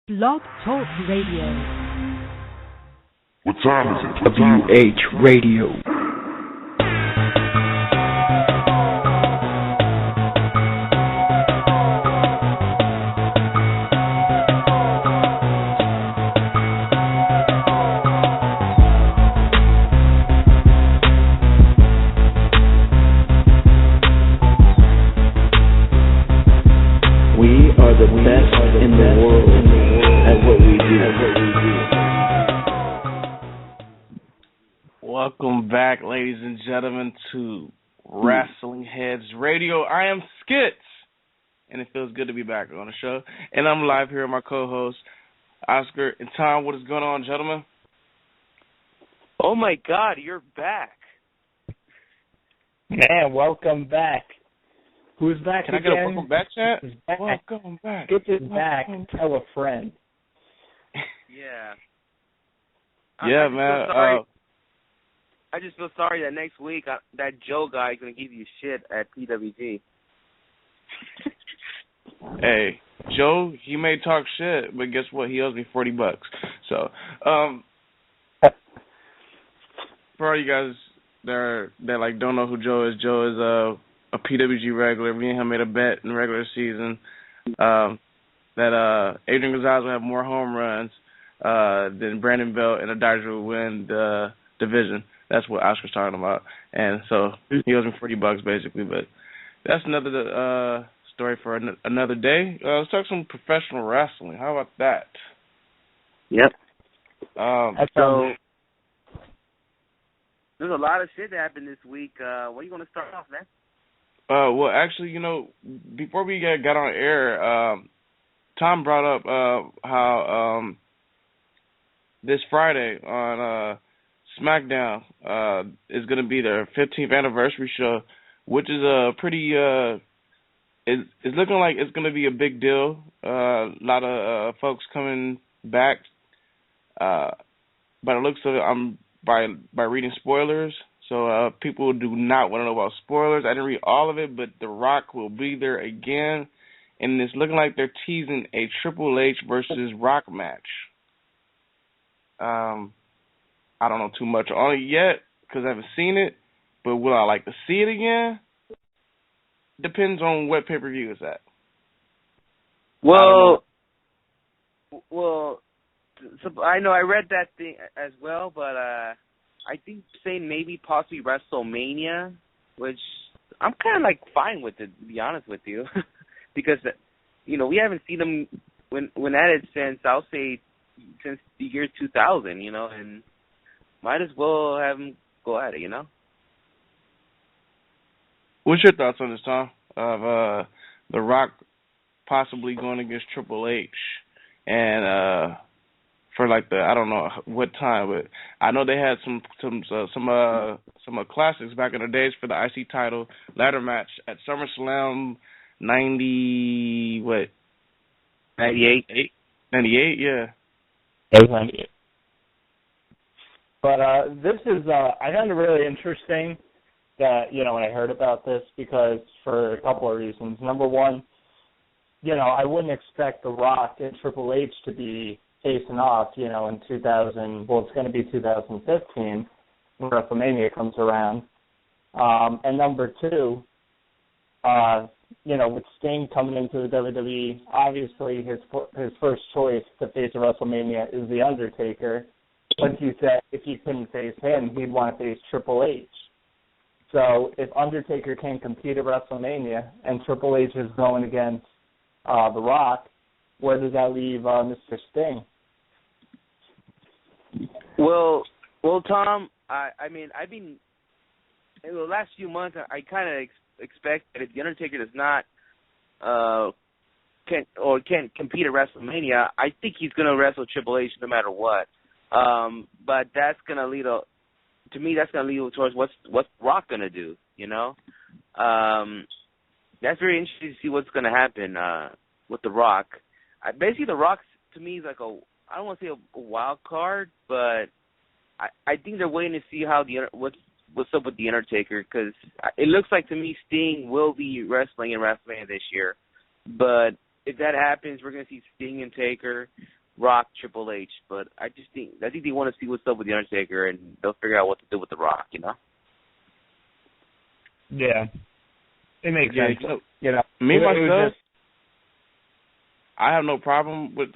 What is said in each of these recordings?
Blog Talk Radio. What time is it? WH Radio. We are the best in the world at what we do. Welcome back, ladies and gentlemen, to WrestlingHeads Radio. I am Skits, and it feels good to be back on the show. And I'm live here with my co-hosts, Oscar and Tom. What is going on, gentlemen? Oh, my God, you're back. Man, welcome back. Who's back Can again? I get a welcome back chat? Back. Welcome back. Skits is back. Tell a friend. Yeah. Yeah, man. I just feel sorry that next week that Joe guy is going to give you shit at PWG. Hey, Joe, he may talk shit, but guess what? He owes me $40. So, for all you guys that like don't know who Joe is a PWG regular. Me and him made a bet in the regular season that Adrian Gonzalez would have more home runs than Brandon Belt, and the Dodgers would win the division. That's what Oscar's talking about. And so he owes me $40 basically, but that's another story for another day. Let's talk some professional wrestling. How about that? Yep. So there's a lot of shit that happened this week. Where are you going to start off, man? Well, actually, before we got on air, Tom brought up how this Friday on SmackDown is going to be their 15th anniversary show, which is a pretty it's looking like it's going to be a big deal. A lot of folks coming back. By the looks of it, I'm by reading spoilers. So people do not want to know about spoilers. I didn't read all of it, but The Rock will be there again, and it's looking like they're teasing a Triple H versus Rock match. I don't know too much on it yet because I haven't seen it, but will I like to see it again? Depends on what pay-per-view it's at. Well, so I know I read that thing as well, but I think saying maybe possibly WrestleMania, which I'm kind of like fine with it, to be honest with you, because we haven't seen them when at it since I'll say since the year 2000, and might as well have them go at it, What's your thoughts on this, Tom? Of The Rock possibly going against Triple H and for like I don't know what time, but I know they had some classics back in the days for the IC title ladder match at SummerSlam 98, yeah. It was 98. But this is I found it really interesting that when I heard about this, because for a couple of reasons. Number one, I wouldn't expect The Rock and Triple H to be facing off, in 2000. Well, it's going to be 2015 when WrestleMania comes around. And number two, with Sting coming into the WWE, obviously his first choice to face at WrestleMania is The Undertaker. But he said if he couldn't face him, he'd want to face Triple H. So if Undertaker can't compete at WrestleMania and Triple H is going against The Rock, where does that leave Mr. Sting? Well, Tom, I mean, I've been in the last few months. I kind of expect that if the Undertaker does not can't compete at WrestleMania, I think he's going to wrestle Triple H no matter what. But that's going to lead to me. That's going to lead towards what's Rock going to do. That's very interesting to see what's going to happen with The Rock. Basically, The Rock to me is like I don't want to say a wild card, but I think they're waiting to see how what's up with the Undertaker, because it looks like to me Sting will be wrestling in WrestleMania this year. But if that happens, we're going to see Sting and Taker. Rock, Triple H, but I think they want to see what's up with the Undertaker, and they'll figure out what to do with the Rock, you know. Yeah, it makes sense. Me myself, I have no problem with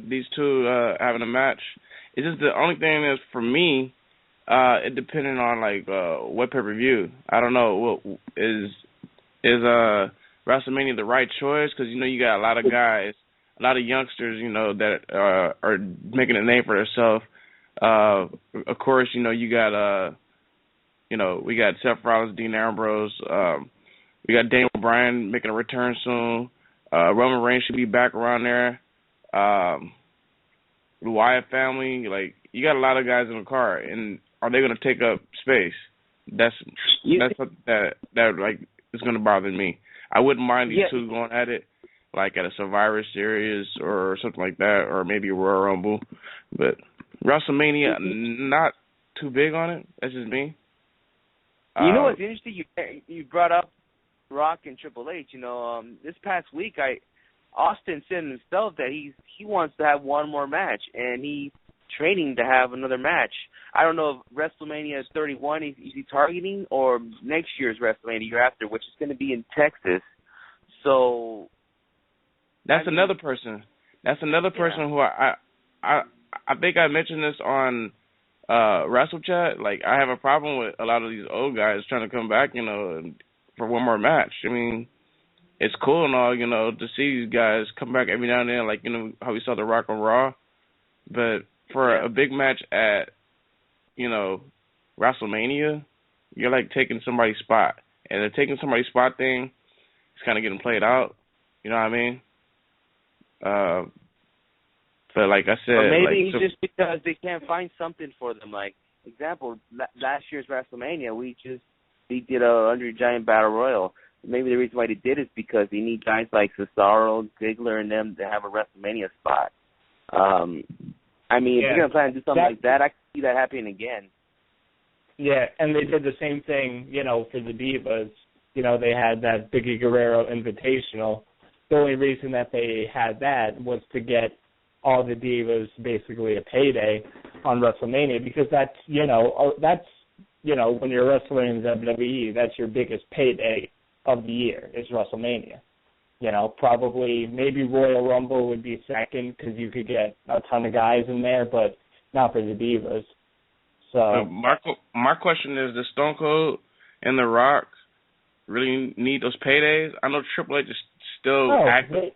these two having a match. It's just the only thing is for me, it depending on like what pay-per-view. I don't know, what is WrestleMania the right choice? Because you got a lot of guys, a lot of youngsters, that are making a name for themselves. Of course, you got we got Seth Rollins, Dean Ambrose. We got Daniel Bryan making a return soon. Roman Reigns should be back around there. The Wyatt family, like you got a lot of guys in the car, and are they going to take up space? That's something that like is going to bother me. I wouldn't mind these two going at it, like at a Survivor Series or something like that, or maybe a Royal Rumble. But WrestleMania, not too big on it. That's just me. You know what's interesting? You brought up Rock and Triple H. This past week, Austin said himself that he wants to have one more match, and he's training to have another match. I don't know if WrestleMania 31 is he targeting, or next year's WrestleMania, year after, which is going to be in Texas. So that's another person. That's another person who I think I mentioned this on Wrestle Chat. Like, I have a problem with a lot of these old guys trying to come back, for one more match. I mean, it's cool and all, to see these guys come back every now and then, like, how we saw The Rock on Raw. But for a big match at, WrestleMania, you're, like, taking somebody's spot. And the taking somebody's spot thing is kind of getting played out. You know what I mean? But like I said, or maybe just because they can't find something for them. Like, example, last year's WrestleMania, they did a Andre Giant Battle Royal. Maybe the reason why they did is because they need guys like Cesaro, Ziggler, and them to have a WrestleMania spot. If you're going to plan to do something like that, I can see that happening again. Yeah, and they did the same thing, for the Divas. They had that Vicky Guerrero Invitational. The only reason that they had that was to get all the Divas basically a payday on WrestleMania, because that's when you're wrestling in WWE, that's your biggest payday of the year is WrestleMania. Probably maybe Royal Rumble would be second because you could get a ton of guys in there, but not for the Divas. So my question is, does Stone Cold and The Rock really need those paydays? I know Triple H is still active.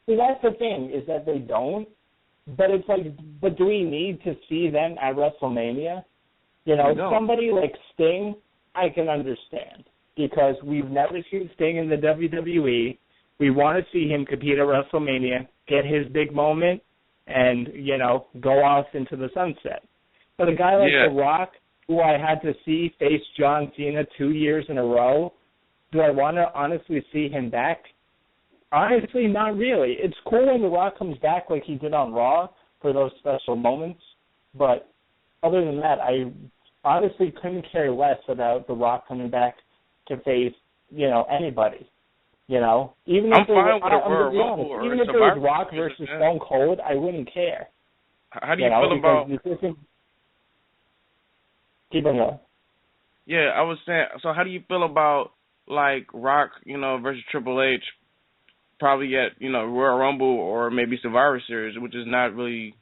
See, that's the thing, is that they don't. But it's like, but do we need to see them at WrestleMania? Somebody like Sting, I can understand, because we've never seen Sting in the WWE. We want to see him compete at WrestleMania, get his big moment, and, go off into the sunset. But a guy like The Rock, who I had to see face John Cena 2 years in a row, do I want to honestly see him back? Honestly, not really. It's cool when The Rock comes back like he did on Raw for those special moments, but other than that, I honestly couldn't care less about The Rock coming back to face, anybody. Even if it was Rock versus Stone Cold, I wouldn't care. How do you feel about? Keep on going. Yeah, I was saying. So, how do you feel about like Rock, versus Triple H? Probably at, Royal Rumble or maybe Survivor Series, which is not really,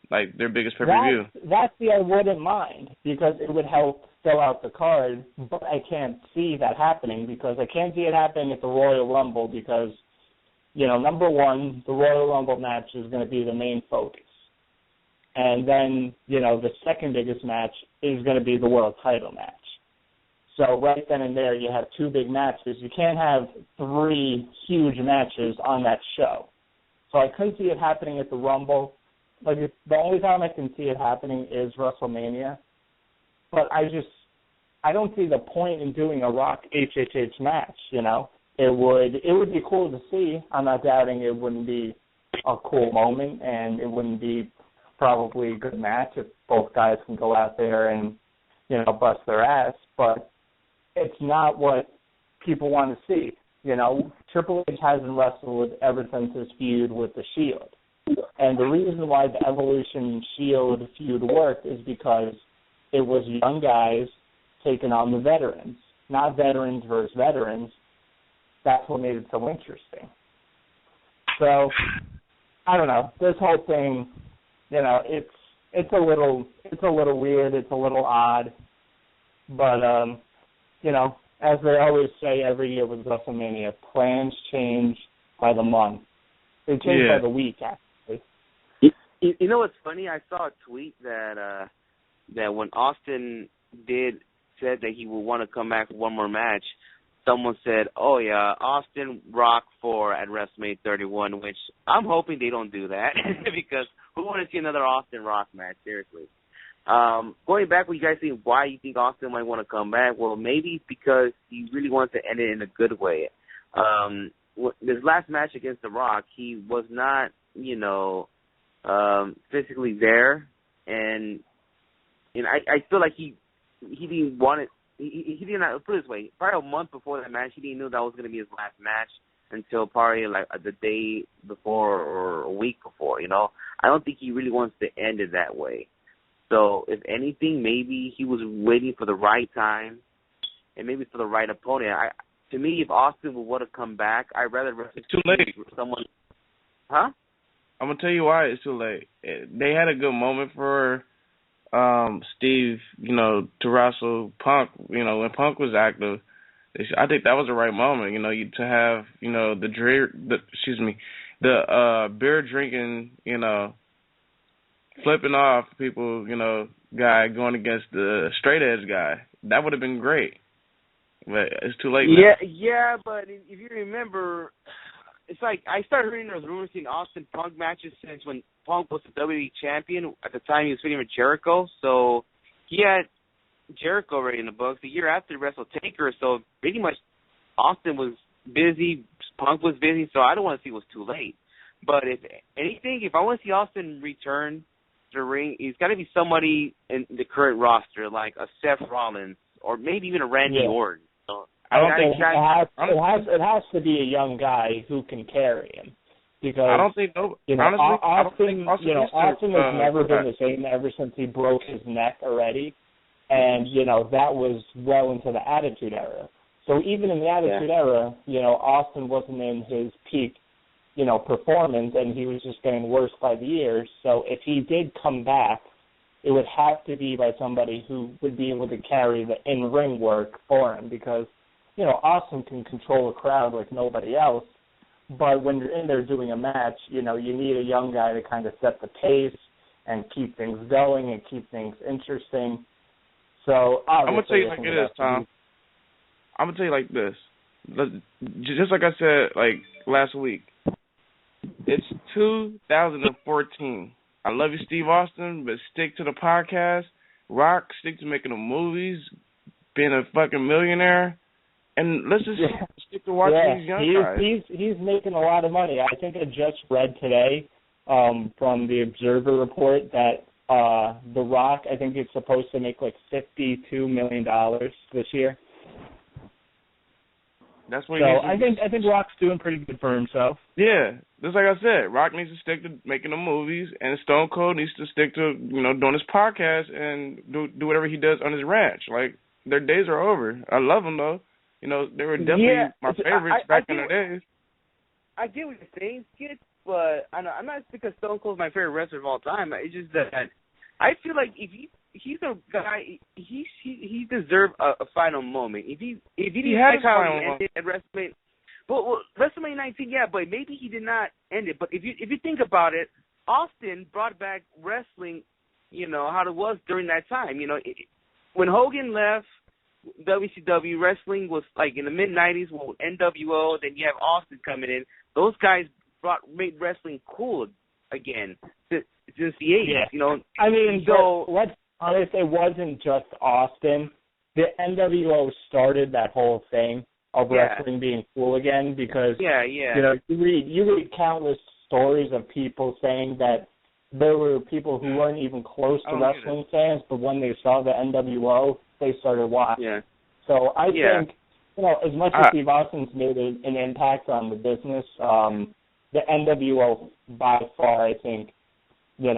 like, their biggest pay-per-view. That's the I wouldn't mind, because it would help fill out the card, but I can't see that happening, because I can't see it happening at the Royal Rumble, because, number one, the Royal Rumble match is going to be the main focus. And then, the second biggest match is going to be the world title match. So right then and there, you have two big matches. You can't have three huge matches on that show. So I couldn't see it happening at the Rumble. Like, the only time I can see it happening is WrestleMania. But I don't see the point in doing a Rock HHH match, It would be cool to see. I'm not doubting it wouldn't be a cool moment, and it wouldn't be probably a good match if both guys can go out there and, bust their ass. But it's not what people want to see. Triple H hasn't wrestled ever since his feud with The Shield. And the reason why the Evolution Shield feud worked is because it was young guys taking on the veterans, not veterans versus veterans. That's what made it so interesting. So, I don't know. This whole thing, you know, it's a little weird. It's a little odd. But, you know, as they always say every year with WrestleMania, plans change by the month. They change by the week, actually. You know what's funny? I saw a tweet that when Austin said that he would want to come back for one more match, someone said, "Oh yeah, Austin Rock 4 at WrestleMania 31," which I'm hoping they don't do that because who want to see another Austin Rock match? Seriously. Going back, what you guys think? Why you think Austin might want to come back? Well, maybe because he really wants to end it in a good way. This last match against The Rock, he was not, you know, physically there, and I feel like he didn't want it. He didn't, put it this way, probably a month before that match, he didn't know that was going to be his last match until probably like the day before or a week before, you know. I don't think he really wants to end it that way. So if anything, maybe he was waiting for the right time and maybe for the right opponent. To me, if Austin would want to come back, I'd rather it's too late. Someone. Huh? I'm gonna tell you why it's too late. They had a good moment for Steve, you know, to wrestle Punk. You know, when Punk was active, I think that was the right moment. You know, to have, you know, the beer drinking, you know, flipping off people, you know, guy going against the straight edge guy. That would have been great. But it's too late now. Yeah, but if you remember, it's like I started hearing those rumors in Austin Punk matches since when Punk was the WWE champion. At the time, he was fighting with Jericho, so he had Jericho already in the books. The year after, he wrestled Taker, so pretty much Austin was busy, Punk was busy, so I don't want to see it was too late. But if anything, if I want to see Austin return to the ring, he's got to be somebody in the current roster, like a Seth Rollins or maybe even a Randy Orton. So it has to be a young guy who can carry him. Because I don't think no. You know, honestly, Austin has never been the same ever since he broke his neck already, and you know that was well into the Attitude Era. So even in the Attitude Era, you know, Austin wasn't in his peak, you know, performance, and he was just getting worse by the years. So if he did come back, it would have to be by somebody who would be able to carry the in-ring work for him, because you know Austin can control a crowd like nobody else. But when you're in there doing a match, you know, you need a young guy to kind of set the pace and keep things going and keep things interesting. So I'm going to tell you like it is, Tom. I'm going to tell you like this. Just like I said, like, last week, it's 2014. I love you, Steve Austin, but stick to the podcast. Rock, stick to making the movies, being a fucking millionaire. And let's just stick to watching these young guys. He's making a lot of money. I think I just read today from the Observer report that The Rock, I think, is supposed to make like $52 million this year. That's what. So I think Rock's doing pretty good for himself. Yeah, just like I said, Rock needs to stick to making the movies, and Stone Cold needs to stick to, you know, doing his podcast and do whatever he does on his ranch. Like, their days are over. I love them though. You know, they were definitely my favorites back in the days. I get what you're saying, Skid, but I'm not because Stone Cold's my favorite wrestler of all time. It's just that I feel like if he's a guy, he deserved a final moment. If he had like how he ended at WrestleMania, well, WrestleMania 19, but maybe he did not end it. But if you think about it, Austin brought back wrestling, you know, how it was during that time. You know, when Hogan left WCW, wrestling was like in the mid-90s with NWO, then you have Austin coming in. Those guys made wrestling cool again since the 80s, you know. I mean, so let's be honest, it wasn't just Austin. The NWO started that whole thing of wrestling being cool again because, you know, you read countless stories of people saying that there were people who weren't even close to wrestling fans, but when they saw the NWO, they started watching. Yeah. So I think, you know, as much as Steve Austin's made an impact on the business, the NWO by far, I think, made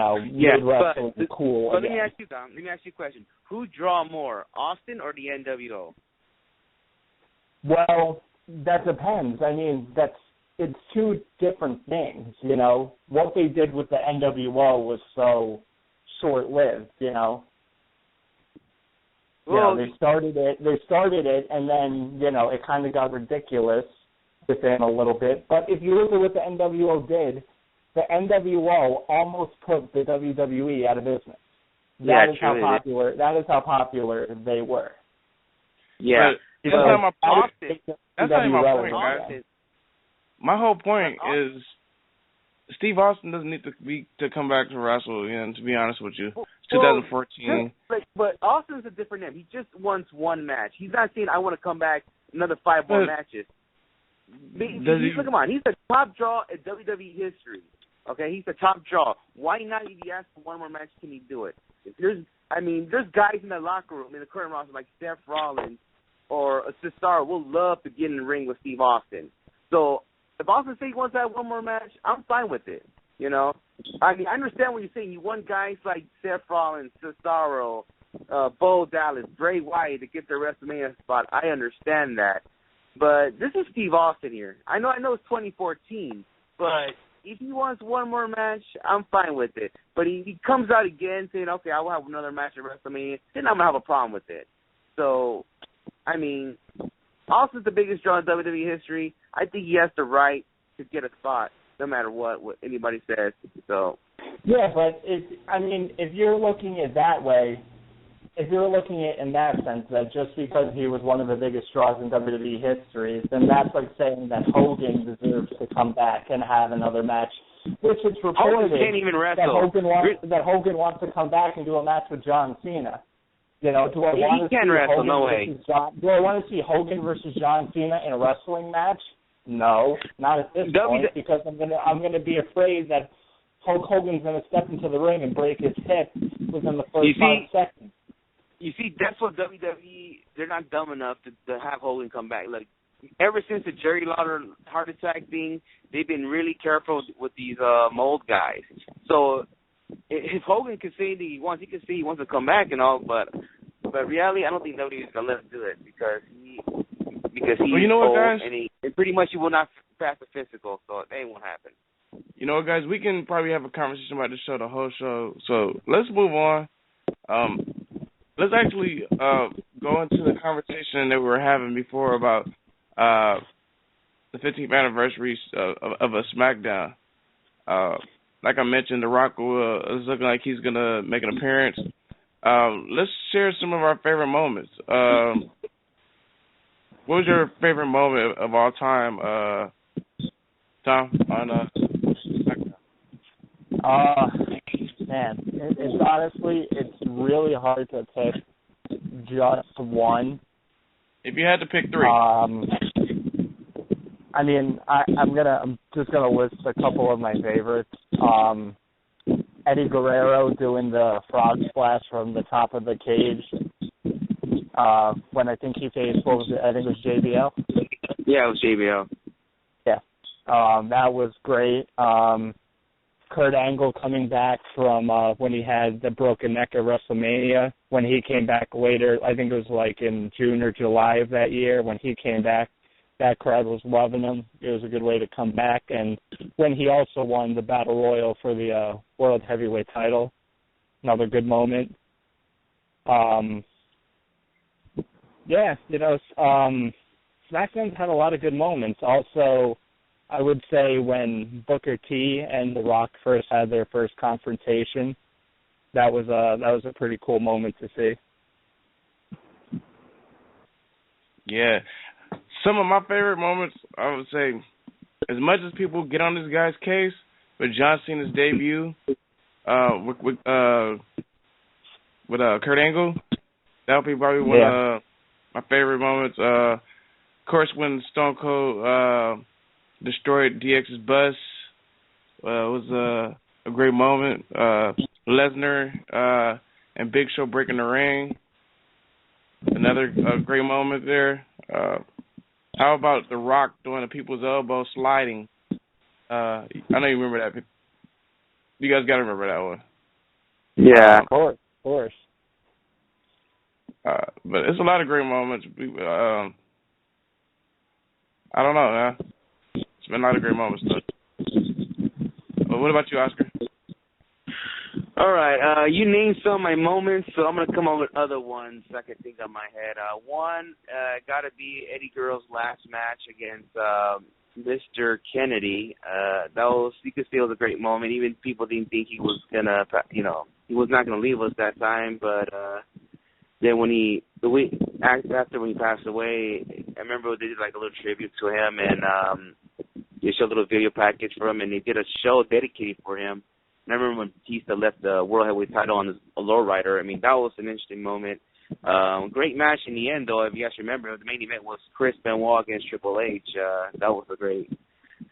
wrestling cool. But let me ask you, Dom. Let me ask you a question. Who draw more, Austin or the NWO? Well, that depends. I mean, it's two different things. What they did with the NWO was so short-lived. Well, they started it, and then it kind of got ridiculous within a little bit. But if you look at what the NWO did, the NWO almost put the WWE out of business. That is how popular they were. Yeah. But that's not my point, guys. My whole point is Steve Austin doesn't need to come back to wrestle again, to be honest with you. It's 2014. But Austin's a different name. He just wants one match. He's not saying, I want to come back another 5 more matches. Look, come on. He's the top draw in WWE history. Okay, he's the top draw. Why not, if he asks for one more match, can he do it? There's guys in the locker room, in the current roster, like Seth Rollins or Cesaro, will love to get in the ring with Steve Austin. So if Austin says he wants to have one more match, I'm fine with it. I mean, I understand what you're saying. You want guys like Seth Rollins, Cesaro, Bo Dallas, Bray Wyatt to get their WrestleMania spot. I understand that. But this is Steve Austin here. I know it's 2014, but if he wants one more match, I'm fine with it. But he comes out again saying, okay, I will have another match at WrestleMania, then I'm going to have a problem with it. So, I mean, Austin's the biggest draw in WWE history. I think he has the right to get a spot, no matter what anybody says. So. Yeah, but if you're looking at it that way, if you're looking at it in that sense, that just because he was one of the biggest draws in WWE history, then that's like saying that Hogan deserves to come back and have another match, which it's reported can't even wrestle. that Hogan wants to come back and do a match with John Cena. Do I want to see wrestle? Hogan No way. Do I want to see Hogan versus John Cena in a wrestling match? No, not at this point, because I'm gonna be afraid that Hulk Hogan's gonna step into the ring and break his hip within the first 5 seconds. You see, that's what WWE, they're not dumb enough to have Hogan come back. Like, ever since the Jerry Lawler heart attack thing, they've been really careful with these mold guys. So if Hogan can say that he wants to come back and all, but reality, I don't think nobody's gonna let him do it because he's old, guys? and pretty much he will not pass the physical, so it won't happen. You know what, guys? We can probably have a conversation about this show, the whole show. So let's move on. Let's actually go into the conversation that we were having before about the 15th anniversary of a SmackDown. Like I mentioned, The Rock is looking like he's going to make an appearance. Let's share some of our favorite moments. What was your favorite moment of all time, Tom, on SmackDown? Man, it's honestly, it's really hard to pick just one. If you had to pick 3. I mean, I'm just gonna list a couple of my favorites. Eddie Guerrero doing the frog splash from the top of the cage. When I think he faced, what was it? I think it was JBL. Yeah, it was JBL. Yeah, that was great. Kurt Angle coming back from when he had the broken neck at WrestleMania. When he came back later, I think it was like in June or July of that year, when he came back, that crowd was loving him. It was a good way to come back. And when he also won the Battle Royal for the World Heavyweight title, another good moment. SmackDown's had a lot of good moments. Also, I would say when Booker T and The Rock first had their first confrontation, that was a pretty cool moment to see. Yeah. Some of my favorite moments, I would say, as much as people get on this guy's case, with John Cena's debut with Kurt Angle, that would be probably one of my favorite moments. Of course, when Stone Cold destroyed DX's bus was a great moment. Lesnar and Big Show breaking the ring, another great moment there. How about The Rock doing a people's elbow sliding I know you remember that. You guys got to remember that one. Yeah. Of course. But it's a lot of great moments. I don't know, man. It's been a lot of great moments, though. But what about you, Oscar? All right. You named some of my moments, so I'm going to come up with other ones I can think on my head. One, got to be Eddie Guerrero's last match against Mr. Kennedy. That was, you could say it was a great moment. Even people didn't think he was going to, he was not going to leave us that time, but then the week after when he passed away, I remember they did like a little tribute to him, and they showed a little video package for him, and they did a show dedicated for him. And I remember when Batista left the World Heavyweight title on a lowrider. I mean, that was an interesting moment. Great match in the end, though. If you guys remember, the main event was Chris Benoit against Triple H. That was a great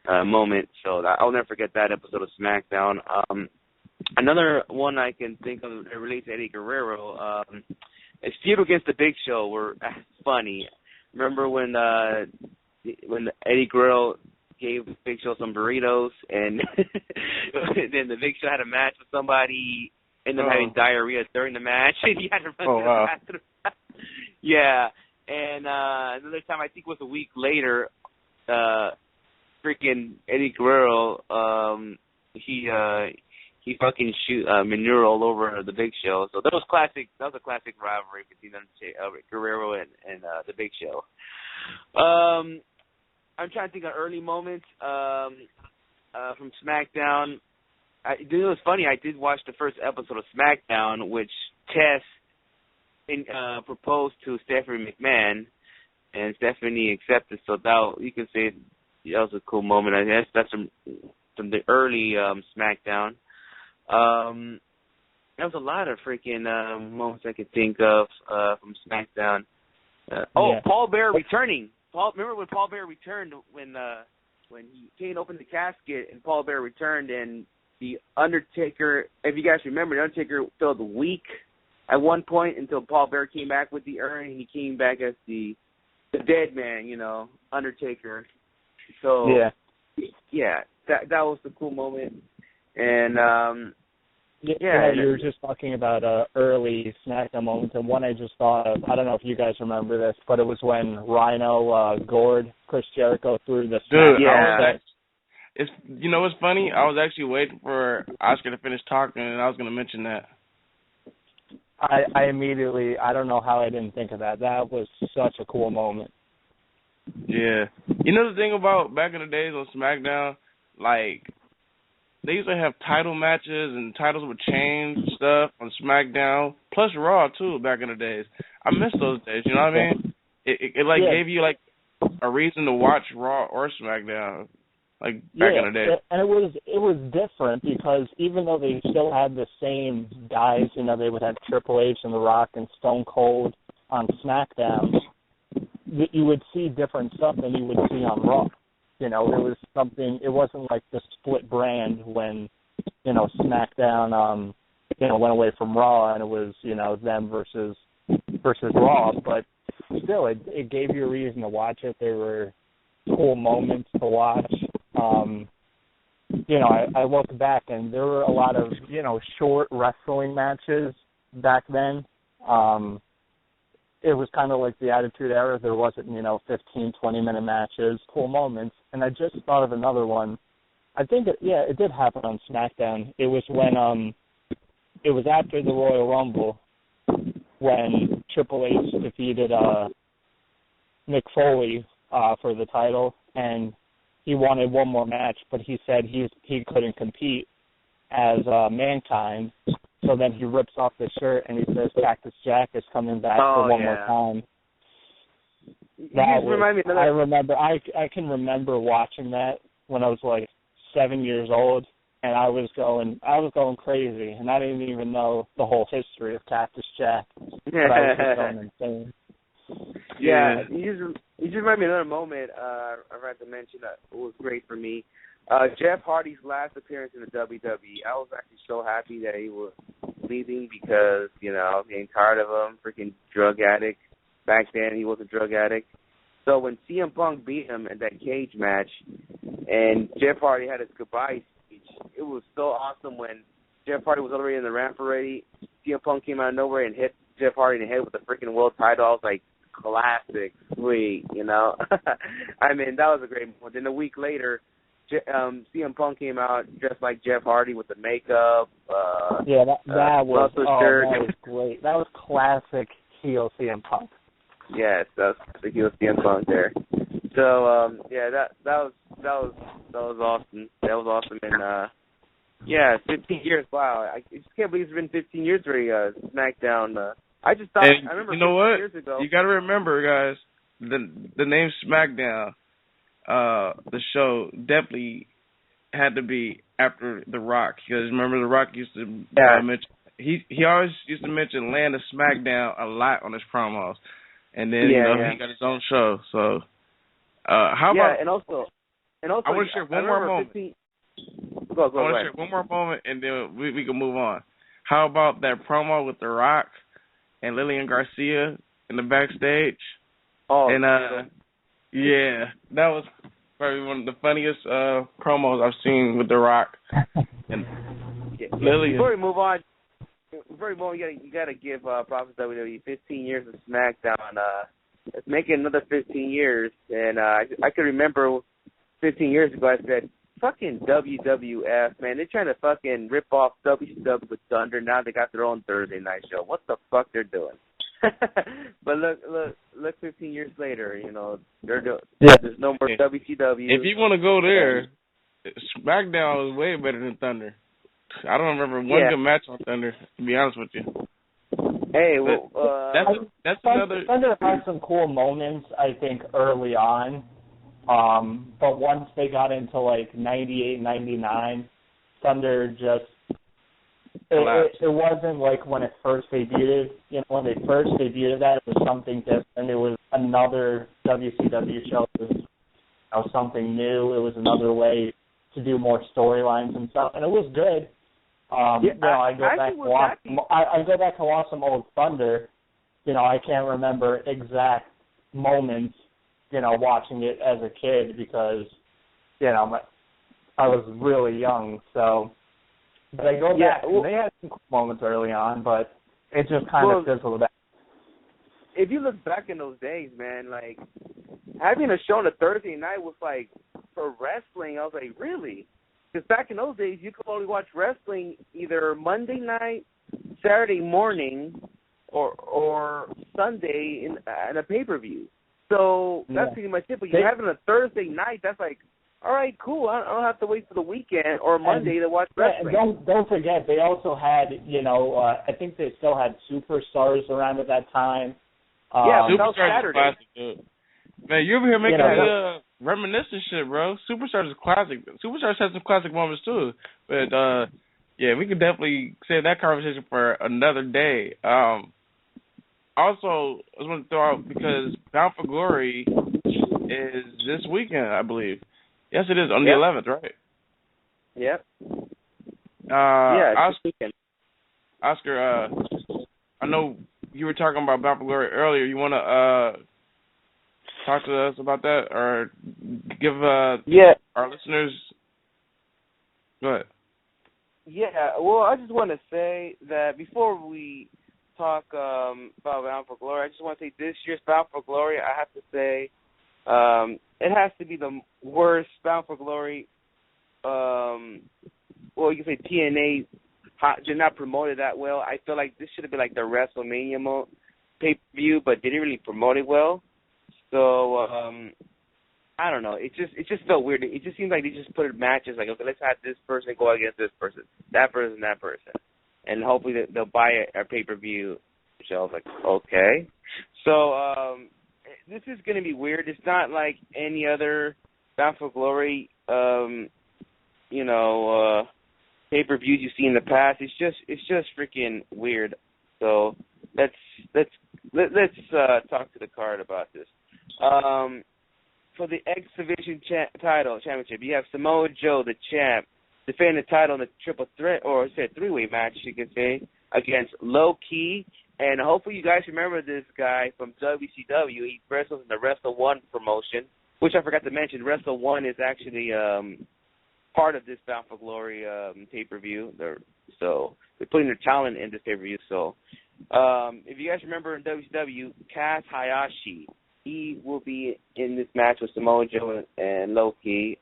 moment. So I'll never forget that episode of SmackDown. Another one I can think of that relates to Eddie Guerrero. His feud against the Big Show were funny. Remember when Eddie Guerrero gave Big Show some burritos, and then the Big Show had a match with somebody, ended up having diarrhea during the match, and he had to run to the bathroom. Yeah, and another time, I think it was a week later, freaking Eddie Guerrero, he fucking shoot manure all over the Big Show. So that was classic. That was a classic rivalry between Guerrero and the Big Show. I'm trying to think of early moments from SmackDown. It was funny. I did watch the first episode of SmackDown, which Tess proposed to Stephanie McMahon, and Stephanie accepted. So that, you can say that was a cool moment. I guess that's from the early SmackDown. There was a lot of freaking moments I could think of from SmackDown. Paul Bearer returning. Remember when Paul Bearer returned when Kane opened the casket and Paul Bearer returned, and the Undertaker, if you guys remember, the Undertaker felt weak at one point until Paul Bearer came back with the urn, and he came back as the dead man, Undertaker. So that was the cool moment. And you were just talking about early SmackDown moments, and one I just thought of, I don't know if you guys remember this, but it was when Rhino gored Chris Jericho through the SmackDown. It's what's funny? I was actually waiting for Oscar to finish talking, and I was going to mention that. I immediately, I don't know how I didn't think of that. That was such a cool moment. Yeah. The thing about back in the days on SmackDown, like, they used to have title matches and titles would change stuff on SmackDown, plus Raw, too, back in the days. I miss those days, you know what I mean? It gave you, a reason to watch Raw or SmackDown, back in the day. And it was different because even though they still had the same guys, they would have Triple H and The Rock and Stone Cold on SmackDown, you would see different stuff than you would see on Raw. It was something, it wasn't like the split brand when, SmackDown, went away from Raw and it was, them versus Raw. But still, it gave you a reason to watch it. There were cool moments to watch. I look back and there were a lot of, short wrestling matches back then. It was kind of like the Attitude Era. There wasn't, 15, 20-minute matches, cool moments. And I just thought of another one. I think, it did happen on SmackDown. It was when, it was after the Royal Rumble when Triple H defeated Mick Foley for the title, and he wanted one more match, but he said he couldn't compete as Mankind. So then he rips off the shirt and he says Cactus Jack is coming back for one more time. I can remember watching that when I was like 7 years old, and I was going crazy, and I didn't even know the whole history of Cactus Jack. But I was just going insane. Yeah, you just remind me of another moment I forgot to mention that was great for me. Jeff Hardy's last appearance in the WWE, I was actually so happy that he was leaving because, I was getting tired of him, freaking drug addict. Back then, he was a drug addict. So when CM Punk beat him in that cage match, and Jeff Hardy had his goodbye speech. It was so awesome when Jeff Hardy was already in the ramp already. CM Punk came out of nowhere and hit Jeff Hardy in the head with the freaking world title. I was like, classic, sweet, you know. I mean, that was a great moment. Then a week later, CM Punk came out dressed like Jeff Hardy with the makeup. That was great. That was classic heel CM Punk. Yes, that was the heel CM Punk there. So that was awesome. That was awesome, and 15 years. Wow, I just can't believe it's been 15 years for SmackDown. I just thought, I remember you know 15 what? years ago. You got to remember, guys, the name SmackDown, the show definitely had to be after The Rock, because remember The Rock used to mention, he always used to mention Land of SmackDown a lot on his promos, and then he got his own show. So how about? And also, I want to share one more moment. I want to share one more moment, and then we can move on. How about that promo with The Rock and Lillian Garcia in the backstage? Oh, and that was probably one of the funniest promos I've seen with The Rock and Lillian. Before we move on, you gotta give props to WWE. 15 years of SmackDown. It's making another 15 years, and I can remember 15 years ago I said, fucking WWF, man, they're trying to fucking rip off WCW with Thunder. Now they got their own Thursday night show. What the fuck they're doing? But look, 15 years later, you know, there's no more WCW. If you want to go there, SmackDown is way better than Thunder. I don't remember one good match on Thunder, to be honest with you. Hey, well, that's another. Thunder had some cool moments, I think, early on. But once they got into like 98, 99, Thunder just it wasn't like when it first debuted. You know, when they first debuted that, it was something different. It was another WCW show. It was something new. It was another way to do more storylines and stuff, and it was good. I go back to watch some old Thunder. You know, I can't remember exact moments, you know, watching it as a kid because, you know, I was really young. So, but I go back. They had some cool moments early on, but it just kind of fizzled out. If you look back in those days, man, like having a show on a Thursday night was like for wrestling. I was like, really? Because back in those days, you could only watch wrestling either Monday night, Saturday morning, or Sunday in a pay-per-view. So that's pretty much it. But you're having a Thursday night, that's like, all right, cool. I don't have to wait for the weekend or Monday to watch wrestling. Don't forget, they also had, you know, I think they still had Superstars around at that time. Superstars is classic, dude. Man, you're over here making reminiscent shit, bro. Superstars is classic. Superstars has some classic moments too. But we could definitely save that conversation for another day. Also, I was going to throw out, because Bound for Glory is this weekend, I believe. Yes, it is, on the 11th, right? Yep. It's this weekend. Oscar, I know you were talking about Bound for Glory earlier. You want to talk to us about that, or give our listeners... Go ahead. Yeah, well, I just want to say that before we talk about Bound for Glory, I just want to say this year's Bound for Glory, I have to say, it has to be the worst Bound for Glory. You can say TNA did not promote it that well. I feel like this should have been like the WrestleMania pay-per-view, but they didn't really promote it well. So I don't know. It just felt weird. It just seems like they just put matches like, okay, let's have this person go against this person, that person, and hopefully they'll buy a pay-per-view show. I was like, okay. So this is going to be weird. It's not like any other Bound for Glory, pay-per-views you see in the past. It's just freaking weird. So let's talk to the card about this. For the X Division championship, you have Samoa Joe, the champ, defending the title in a triple threat, or three-way match, you can say, against Low Key. And hopefully you guys remember this guy from WCW. He wrestles in the Wrestle One promotion. which I forgot to mention, Wrestle 1 is actually part of this Bound for Glory pay-per-view. So they're putting their talent in this pay-per-view. So if you guys remember in WCW, Kaz Hayashi, he will be in this match with Samoa Joe and Low-Ki.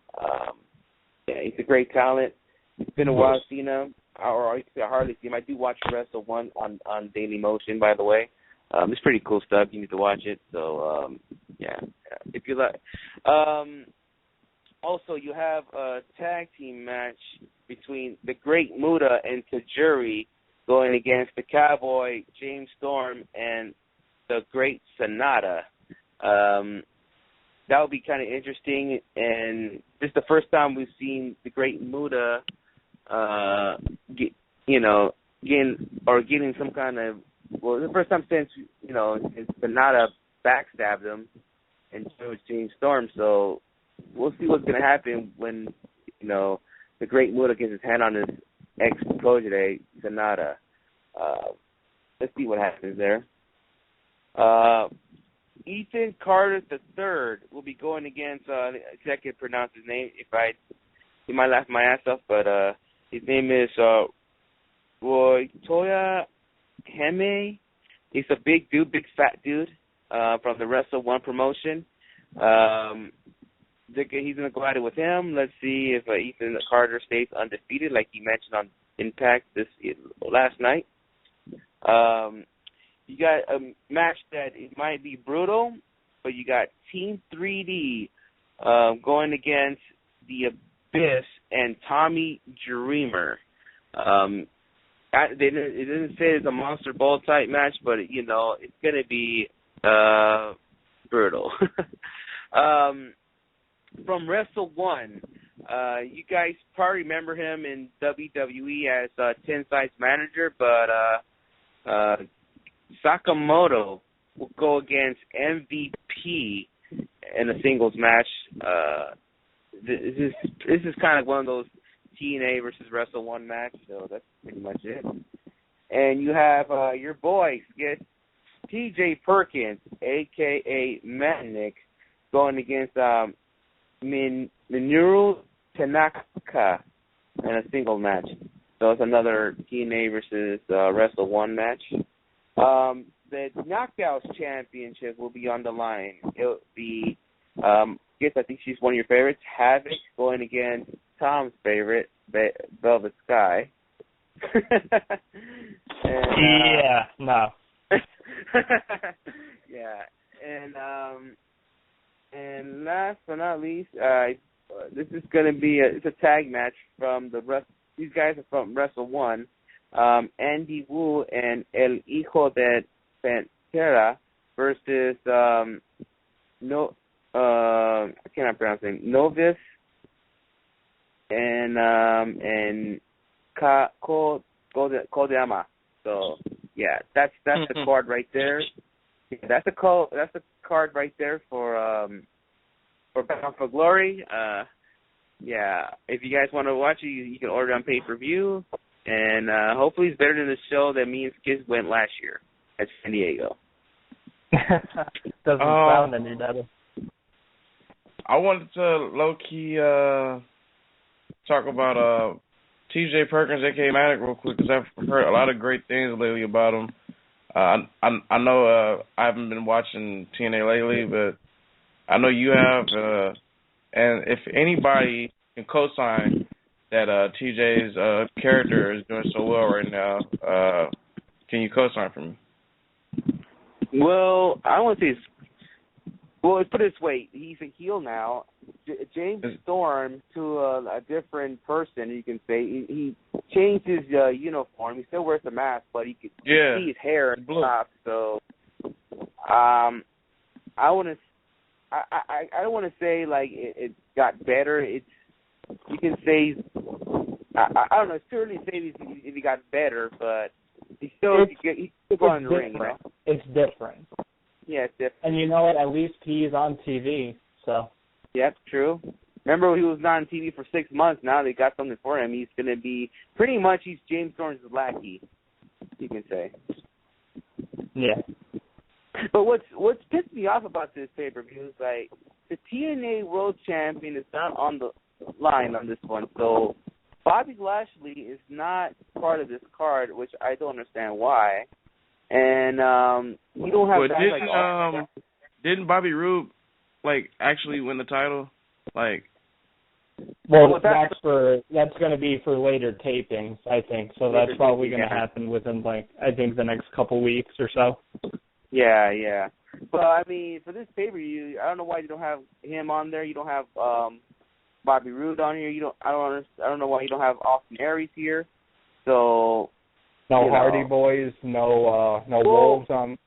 Yeah, he's a great talent. It's been a while I've seen him, or I hardly see him. I do watch Wrestle 1 on Daily Motion, by the way. It's pretty cool stuff. You need to watch it. So, yeah, if you like. Also, you have a tag team match between the Great Muta and Tajiri going against the Cowboy, James Storm, and the Great Sonata. That would be kind of interesting, and this is the first time we've seen the Great Muta, getting some kind of, well, the first time since, Sonata backstabbed him, and so it was James Storm, so we'll see what's going to happen when, the Great Muta gets his hand on his ex-protege, Sonata. Let's see what happens there. Ethan Carter III will be going against, I can't pronounce his name, he might laugh my ass off, but his name is Roy Toya Heme. He's a big fat dude from the Wrestle 1 promotion. He's going to go at it with him. Let's see if Ethan Carter stays undefeated, like he mentioned on Impact last night. You got a match that it might be brutal, but you got Team 3D going against the Abyss and Tommy Dreamer. It didn't say it's a Monster Ball type match, but it's going to be brutal. From Wrestle 1, you guys probably remember him in WWE as Tenside's manager, but Sakamoto will go against MVP in a singles match. This is kind of one of those TNA versus Wrestle 1 match, so that's pretty much it. And you have your boy, TJ Perkins, a.k.a. Matnick, going against Minoru Tanaka in a single match. So it's another TNA versus Wrestle 1 match. The Knockouts Championship will be on the line. It'll be, I think she's one of your favorites, Havoc, going against Tom's favorite, Velvet Sky. And last but not least, this is going to be it's a tag match from these guys are from Wrestle 1. Andy Wu and El Hijo de Pantera versus I cannot pronounce his name, Novice and Kodama. So yeah, that's the card right there. Yeah, that's the card right there for Bound for Glory. Yeah, if you guys want to watch it, you can order it on pay-per-view. And hopefully it's better than the show that me and Skiz went last year at San Diego. Doesn't sound any better. I wanted to low-key talk about TJ Perkins, a.k.a. Manic, real quick, because I've heard a lot of great things lately about him. I know I haven't been watching TNA lately, but I know you have. And if anybody can co-sign that TJ's character is doing so well right now, can you co-sign for me? Well, I want to say, let's put it this way. He's a heel now. James Storm to a different person, you can say. He changed his uniform. He still wears the mask, but you can see his hair and stuff. So, I don't want to say like it got better. You can say I don't know. It's too early to say if he got better, but he's still going in the ring. It's different. Yeah, it's different. And you know what? At least he's on TV. So. Yeah, true. Remember, he was not on TV for 6 months. Now they got something for him. He's going to be pretty much he's James Storm's lackey, you can say. Yeah. But what's pissed me off about this pay-per-view is like the TNA World Champion is not on the line on this one, so Bobby Lashley is not part of this card, which I don't understand why. And we don't have that. Didn't Bobby Roode actually win the title? Well, that's going to be for later tapings, I think. So that's probably going to happen within I think the next couple weeks or so. Yeah. But I mean, for this pay-per-view, I don't know why you don't have him on there. You don't have Bobby Roode on here. I don't know why you don't have Austin Aries here. So no Hardy Boys, no Wolves on.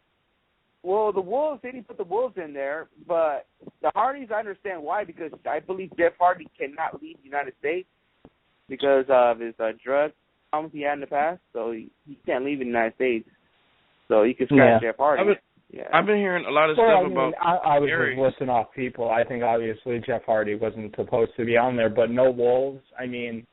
Well, the Wolves, they didn't put the Wolves in there, but the Hardys, I understand why, because I believe Jeff Hardy cannot leave the United States because of his drug problems he had in the past, so he can't leave the United States. So you can scratch Jeff Hardy. I've been hearing a lot of stuff about I was just listing off people. I think obviously Jeff Hardy wasn't supposed to be on there, but no Wolves. I mean,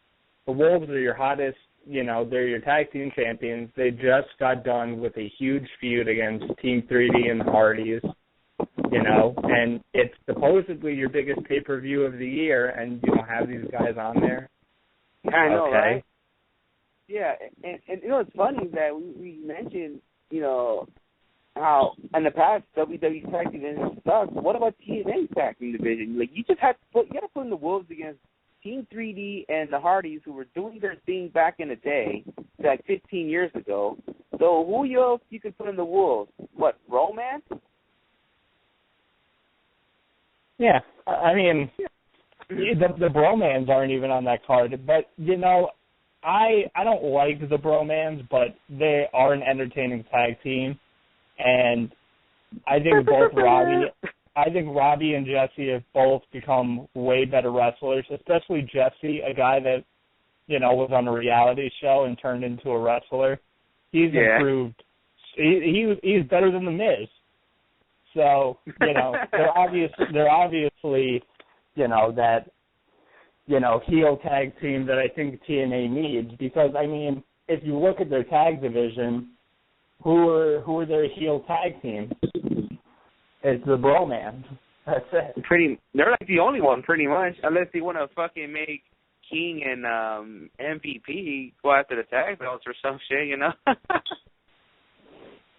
the Wolves are your hottest, they're your tag team champions. They just got done with a huge feud against Team 3D and the Hardys, and it's supposedly your biggest pay-per-view of the year, and you don't have these guys on there. I know, right? Yeah, and it's funny that we mentioned, how in the past WWE tag team division sucks. What about TNA tag team division? You just have to put in the Wolves against Team 3D and the Hardys, who were doing their thing back in the day, 15 years ago. So who else you could put in the Wolves? What, Romance? Yeah, I mean, the Bromans aren't even on that card. But, I don't like the Bromans, but they are an entertaining tag team. And I think Robbie and Jesse have both become way better wrestlers, especially Jesse, a guy that, was on a reality show and turned into a wrestler. He's improved. He's better than The Miz. So, they're obviously, that, heel tag team that I think TNA needs because, I mean, if you look at their tag division, who are their heel tag teams? It's the Bromans. That's it. They're the only one, pretty much, unless they want to fucking make King and MVP go after the tag belts or some shit,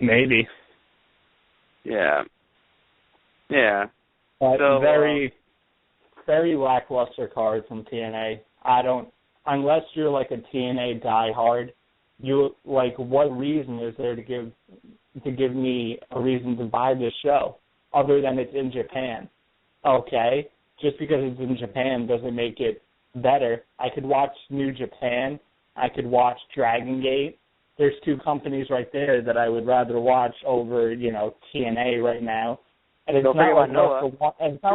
Maybe. Yeah. But so, very, very lackluster card from TNA. Unless you're like a TNA diehard, what reason is there to give me a reason to buy this show other than it's in Japan? Okay, just because it's in Japan doesn't make it better. I could watch New Japan. I could watch Dragon Gate. There's two companies right there that I would rather watch over, TNA right now. And it's not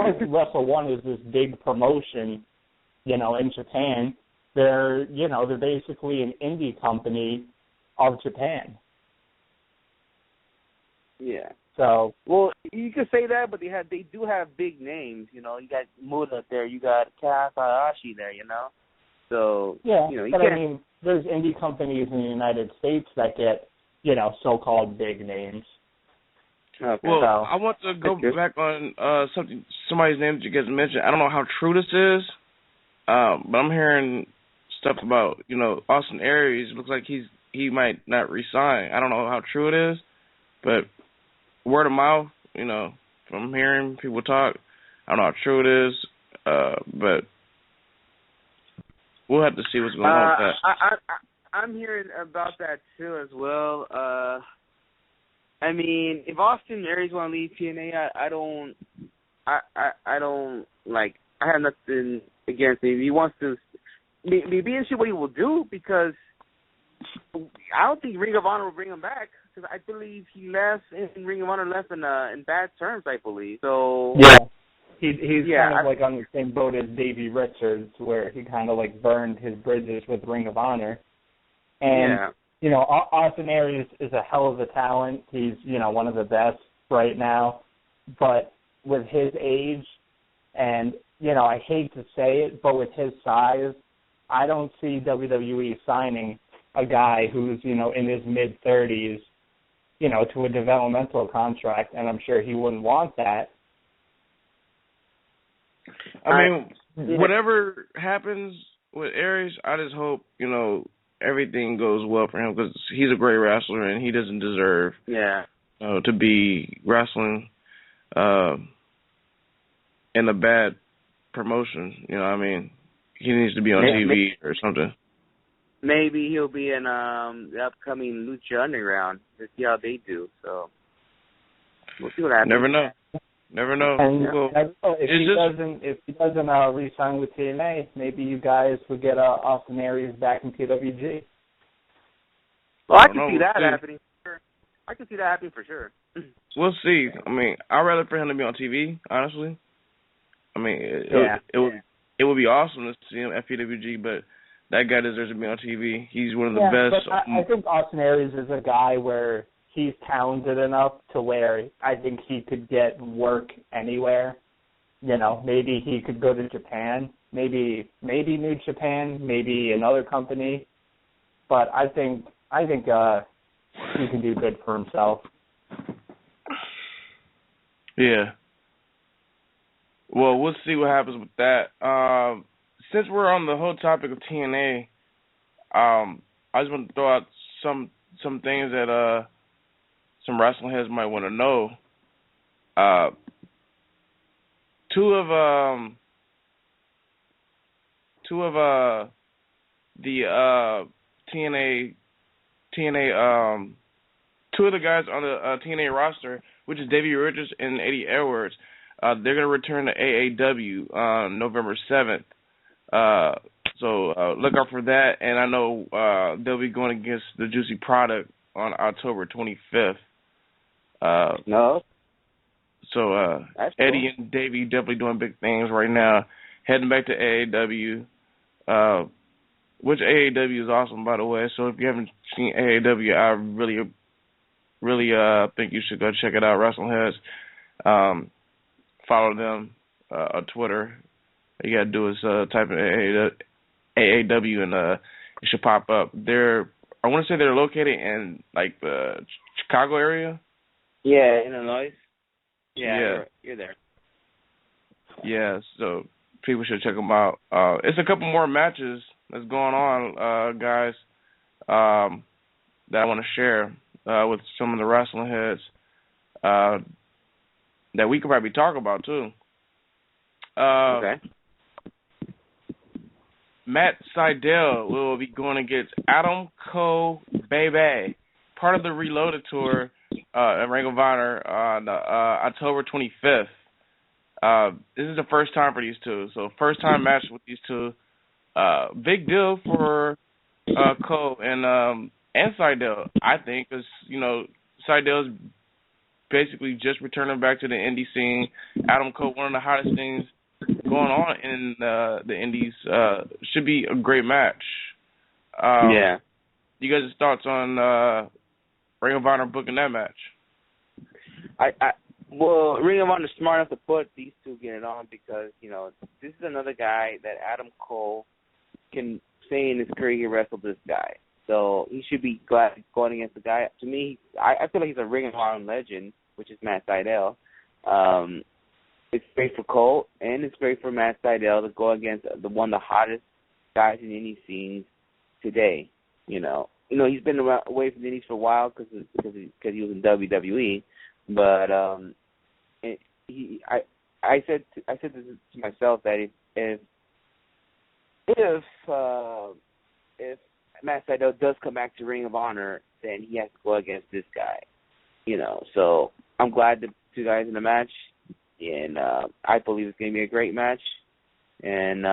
like Wrestle One is this big promotion, in Japan. They're basically an indie company of Japan. Yeah. So, well, you could say that, but they do have big names. You got Muda there, you got Kaz Hayashi there. So yeah, I mean, there's indie companies in the United States that get so-called big names. Okay. Well, so, I want to go back on somebody's name that you guys mentioned. I don't know how true this is, but I'm hearing stuff about Austin Aries. Looks like he might not resign. I don't know how true it is, but word of mouth, from hearing people talk, I don't know how true it is, but we'll have to see what's going on with that. I'm hearing about that too as well. I mean, if Austin Aries want to leave TNA, I don't I have nothing against him. He wants to be interested what he will do because I don't think Ring of Honor will bring him back because I believe he left in Ring of Honor in bad terms. I believe so. Yeah, he's kind of on the same boat as Davey Richards, where he kind of burned his bridges with Ring of Honor, and Austin Aries is a hell of a talent. He's one of the best right now, but with his age and I hate to say it, but with his size, I don't see WWE signing a guy who's, in his mid-30s, to a developmental contract, and I'm sure he wouldn't want that. I mean, whatever happens with Aries, I just hope, everything goes well for him because he's a great wrestler and he doesn't deserve to be wrestling in a bad promotion. You know what I mean? He needs to be on TV or something. Maybe he'll be in the upcoming Lucha Underground to see how they do. So we'll see what happens. Never know. And if he doesn't re-sign with TNA, maybe you guys would get Austin Aries back in PWG. Well, I can see that happening. Sure. I can see that happening for sure. We'll see. I mean, I'd rather for him to be on TV, honestly. I mean, it would be awesome to see him at PWG, but that guy deserves to be on TV. He's one of the best. But I think Austin Aries is a guy where he's talented enough to where I think he could get work anywhere. Maybe he could go to Japan, maybe New Japan, maybe another company. But I think he can do good for himself. Yeah. Well, we'll see what happens with that. Since we're on the whole topic of TNA, I just want to throw out some things that some wrestling heads might want to know. Two of the two of the guys on the TNA roster, which is Davey Richards and Eddie Edwards, they're going to return to AAW on November 7th. So look out for that. And I know they'll be going against the Juicy Product on October 25th. So Eddie and Davey definitely doing big things right now. Heading back to AAW, which AAW is awesome, by the way. So if you haven't seen AAW, I really think you should go check it out. Wrestling Heads. Follow them on Twitter. All you gotta do is type in AAW and it should pop up. I want to say they're located in like the Chicago area. Yeah, Illinois. Yeah. You're there. Yeah, so people should check them out. It's a couple more matches that's going on, guys, that I want to share with some of the wrestling heads that we could probably talk about too. Okay. Matt Sydal will be going against Adam Cole, baby, part of the Reloaded tour at Ring of Honor on October 25th. This is the first time for these two, so first time match with these two. Big deal for Cole and Sydal, I think, because Sydal's basically just returning back to the indie scene. Adam Cole, one of the hottest things going on in the indies, should be a great match. Yeah. You guys' thoughts on Ring of Honor booking that match? Well, Ring of Honor is smart enough to put these two getting on because, this is another guy that Adam Cole can say in his career he wrestled this guy. So he should be glad going against the guy. To me, I feel like he's a Ring of Honor legend, which is Matt Sydal. It's great for Cole, and it's great for Matt Sydal to go against one of the hottest guys in any scenes today. He's been away from the indies for a while because he was in WWE. But I said this to myself that if Matt Sydal does come back to Ring of Honor, then he has to go against this guy. So I'm glad the two guys in the match, and I believe it's going to be a great match. And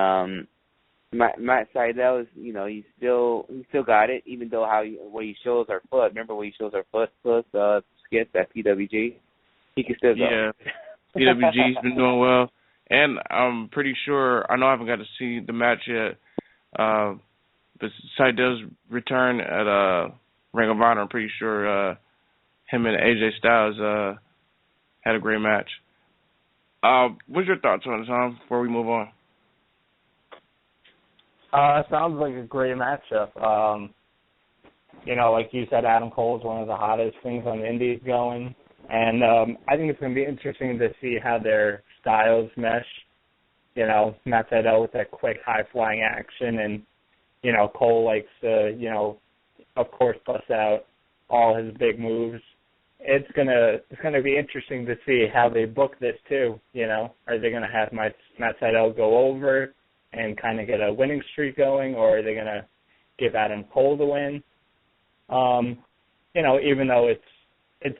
Matt Sydal is, he's still got it, even though when he shows our foot. Remember when he shows our foot skits at PWG? He can still go. Yeah, PWG's been doing well, and I'm pretty sure. I know I haven't got to see the match yet, but Sydal's return at Ring of Honor, I'm pretty sure him and AJ Styles had a great match. What's your thoughts on it, Tom, before we move on? Sounds like a great matchup. Like you said, Adam Cole is one of the hottest things on the indies going. And I think it's going to be interesting to see how their styles mesh. You know, Matt Sydal with that quick, high-flying action, and, you know, Cole likes to, you know, of course, bust out all his big moves. It's gonna be interesting to see how they book this too. You know, are they gonna have Matt Sydal go over and kind of get a winning streak going, or are they gonna give Adam Cole the win? You know, even though it's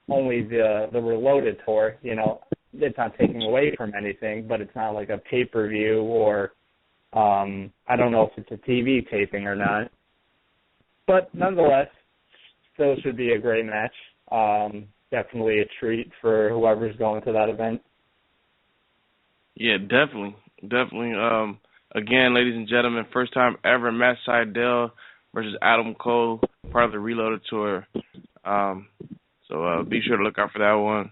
only the Reloaded tour, you know, it's not taking away from anything, but it's not like a pay-per-view or I don't know if it's a TV taping or not. But nonetheless, still should be a great match. Definitely a treat for whoever's going to that event. Yeah, definitely. Again, ladies and gentlemen, first time ever, Matt Sydal versus Adam Cole, part of the Reloaded tour. So be sure to look out for that one.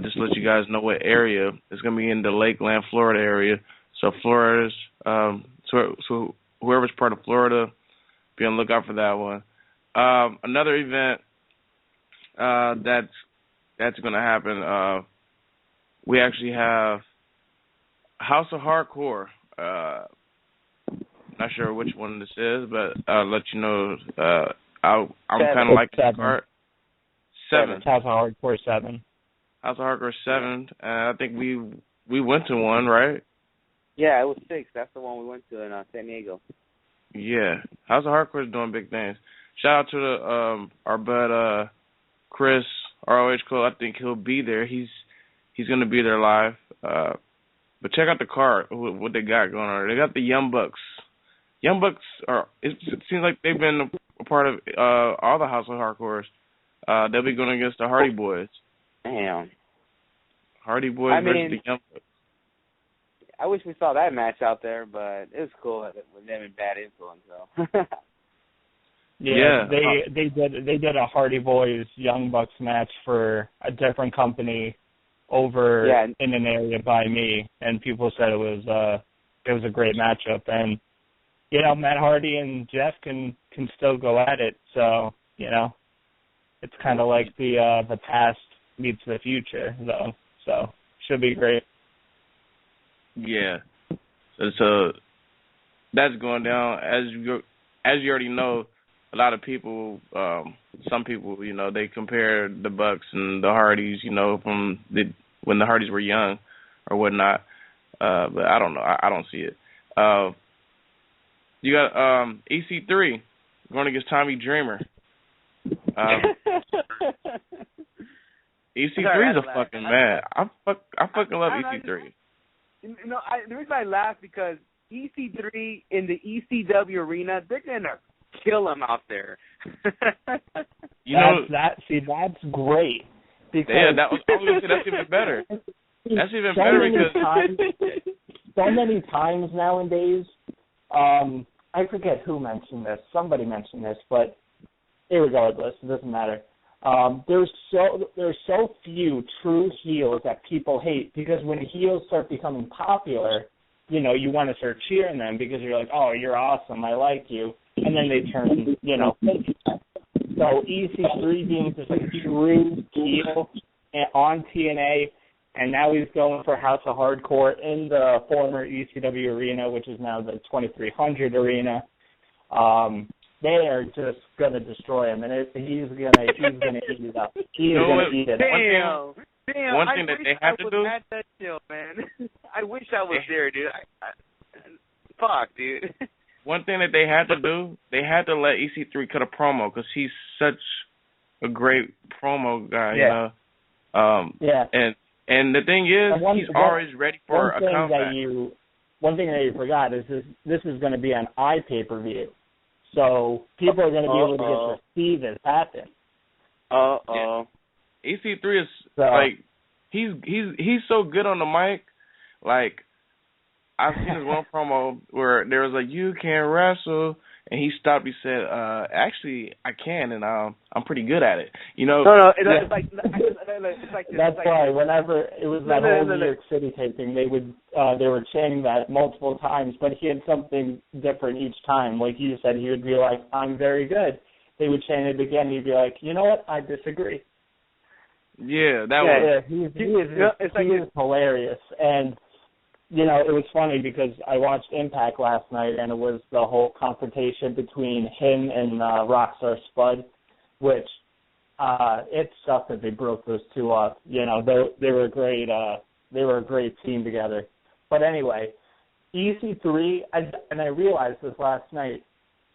Just to let you guys know what area. It's going to be in the Lakeland, Florida area. So Florida's, so whoever's part of Florida, be on the lookout for that one. Another event that's going to happen, we actually have House of Hardcore. Not sure which one this is, but I'll let you know. I'm kind of like the card. 7. House of Hardcore 7. House of Hardcore 7. I think we went to one, right? Yeah, it was 6. That's the one we went to in San Diego. Yeah, House of Hardcore is doing big things. Shout out to our bud Chris, ROH Cole. I think he'll be there. He's going to be there live. But check out the card, what they got going on. They got the Young Bucks. Young Bucks it seems like they've been a part of all the House of Hardcores. They'll be going against the Hardy Boys. Damn. Hardy Boys versus the Young Bucks. I wish we saw that match out there, but it was cool with them in Bad Influence, though. Yeah, they did a Hardy Boys Young Bucks match for a different company over in an area by me, and people said it was a great matchup. And you know, Matt Hardy and Jeff can still go at it. So you know, it's kind of like the past meets the future, though. So should be great. Yeah, so that's going down. As you already know, a lot of people, some people, you know, they compare the Bucks and the Hardys, you know, from when the Hardys were young or whatnot. But I don't know. I don't see it. You got EC3 going against Tommy Dreamer. EC3 is a fucking man. I fucking love EC3. No, the reason I laugh because EC3 in the ECW arena, they're gonna kill him out there. That's great. Because I was gonna say that's even better. That's even better because so many times nowadays, I forget who mentioned this. Somebody mentioned this, but irregardless, it doesn't matter. There's so few true heels that people hate, because when heels start becoming popular, you know, you want to start cheering them because you're like, oh, you're awesome, I like you, and then they turn, you know, so EC3 being just like a true heel on TNA, and now he's going for House of Hardcore in the former ECW arena, which is now the 2300 arena. They are just gonna destroy him, and he's gonna eat it up. He is gonna eat it. Damn! One thing that they have to do, at that show, man. I wish I was there, dude. Fuck, dude. One thing that they had to do, they had to let EC3 cut a promo because he's such a great promo guy, you know. And the thing is, he's always ready for a comeback. One thing that you forgot is this is going to be an iPay-per-view. So people are going to be able to get to see this happen. Yeah. EC3 is like he's so good on the mic. Like I've seen this one promo where there was like, you can wrestle, and he stopped. He said, actually I can, and I'm pretty good at it. You know. No, it's like that's why whenever it was that whole New York City taping, they were chanting that multiple times, but he had something different each time. Like you said, he would be like, I'm very good. They would chant it again. He'd be like, you know what? I disagree. Yeah, that was. Yeah, he is hilarious, and it was funny because I watched Impact last night, and it was the whole confrontation between him and Rockstar Spud, which it sucked that they broke those two up. They were great. They were a great team together. But anyway, EC3, and I realized this last night.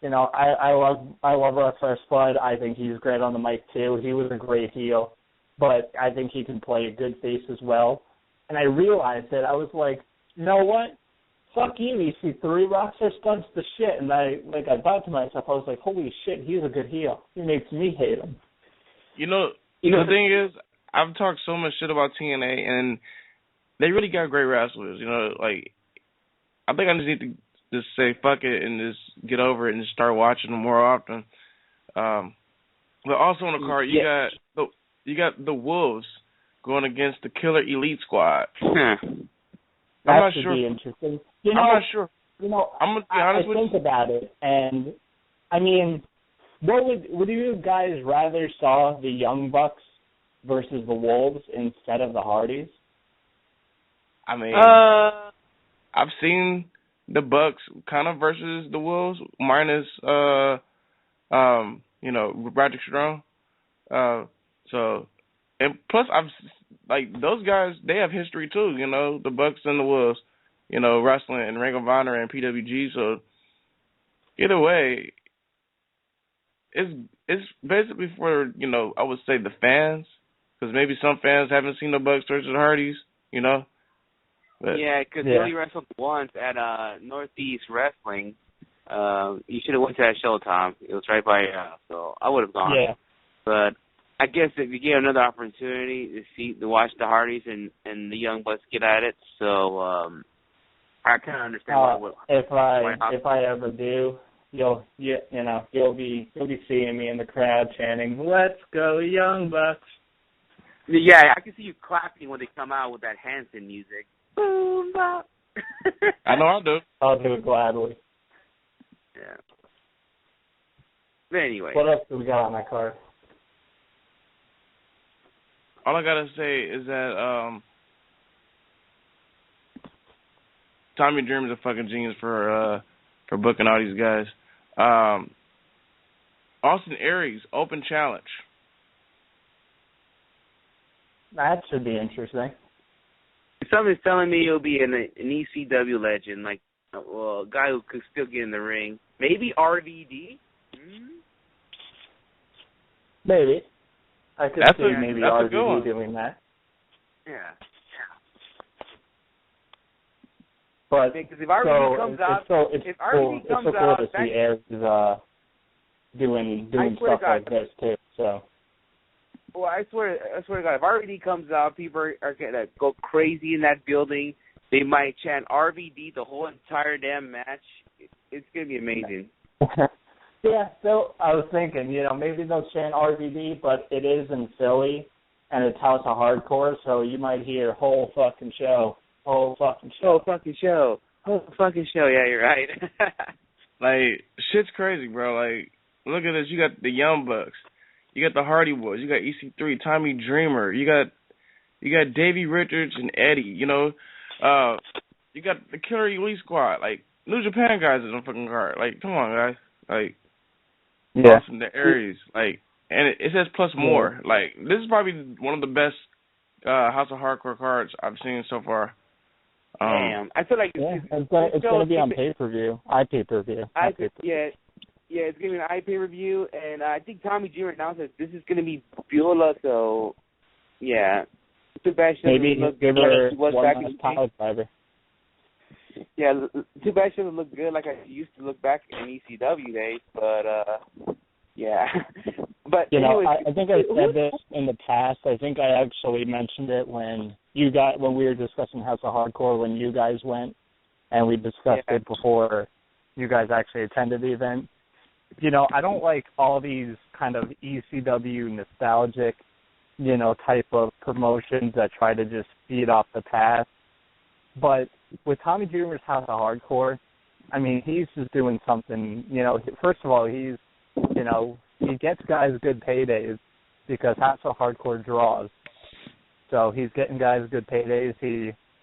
I love Rockstar Spud. I think he's great on the mic too. He was a great heel, but I think he can play a good face as well. And I realized that I was like, you know what? Fuck you, EC3. Rockstar Spud's the shit. And I thought to myself, I was like, holy shit, he's a good heel. He makes me hate him. The thing is, I've talked so much shit about TNA, and they really got great wrestlers. I think I just need to just say fuck it and just get over it and just start watching them more often. But also on the card, you got the Wolves going against the Killer Elite Squad. That should be interesting. I'm not sure. I'm gonna be honest with you. I think about it, and I mean, what would you guys rather saw the Young Bucks versus the Wolves instead of the Hardys? I mean, I've seen the Bucks kind of versus the Wolves minus Roderick Strong. And plus those guys, they have history too, the Bucks and the Wolves, wrestling and Ring of Honor and PWG. So either way, it's basically for, I would say the fans, because maybe some fans haven't seen the Bucks versus the Hardys, But, yeah, because they only wrestled once at Northeast Wrestling. You should have went to that show, Tom. It was right by your house, so I would have gone. Yeah. But I guess if you get another opportunity to watch the Hardys and the Young Bucks get at it, so I kind of understand if I ever do, you'll be seeing me in the crowd chanting, "Let's go Young Bucks." Yeah, I can see you clapping when they come out with that Hanson music. Boom bop. I know I'll do. I'll do it gladly. Yeah. But anyway. What else do we got on that card? All I gotta say is that Tommy Dreamer's a fucking genius for booking all these guys. Austin Aries, open challenge. That should be interesting. Something's telling me he'll be an ECW legend, a guy who could still get in the ring. Maybe RVD? Maybe. I could see maybe RVD doing that. Yeah. But because if RVD comes out, it's so cool to see Aries doing stuff like this too. So. Well, I swear to God, if RVD comes out, people are going to go crazy in that building. They might chant RVD the whole entire damn match. It's going to be amazing. Yeah, so I was thinking, maybe they'll chant RVD, but it is in Philly, and it's House of Hardcore, so you might hear whole fucking show. Whole fucking show. Yeah, you're right. Shit's crazy, bro. Look at this. You got the Young Bucks. You got the Hardy Boys. You got EC3, Tommy Dreamer. You got Davey Richards and Eddie. You got the Killer Elite Squad. New Japan guys is on fucking card. Come on, guys. Yeah. Awesome, the Aries. And it says plus more. This is probably one of the best House of Hardcore cards I've seen so far. Damn, I feel like it's going to be on pay-per-view. iPay-per-view. Yeah, it's going to be an iPay-per-view, and I think Tommy Dreamer announced that this is going to be Beulah, so, yeah. Too bad she maybe doesn't look give good her like she was one back last in pile driver. Yeah, too bad she doesn't look good like I used to look back in ECW days, but, yeah. But anyways, I think I said this in the past. I think I actually mentioned it when we were discussing House of Hardcore when you guys went, and we discussed it before you guys actually attended the event. I don't like all these kind of ECW nostalgic, type of promotions that try to just feed off the past. But with Tommy Dreamer's House of Hardcore, I mean, he's just doing something, first of all, he gets guys good paydays because House of Hardcore draws. So he's getting guys good paydays.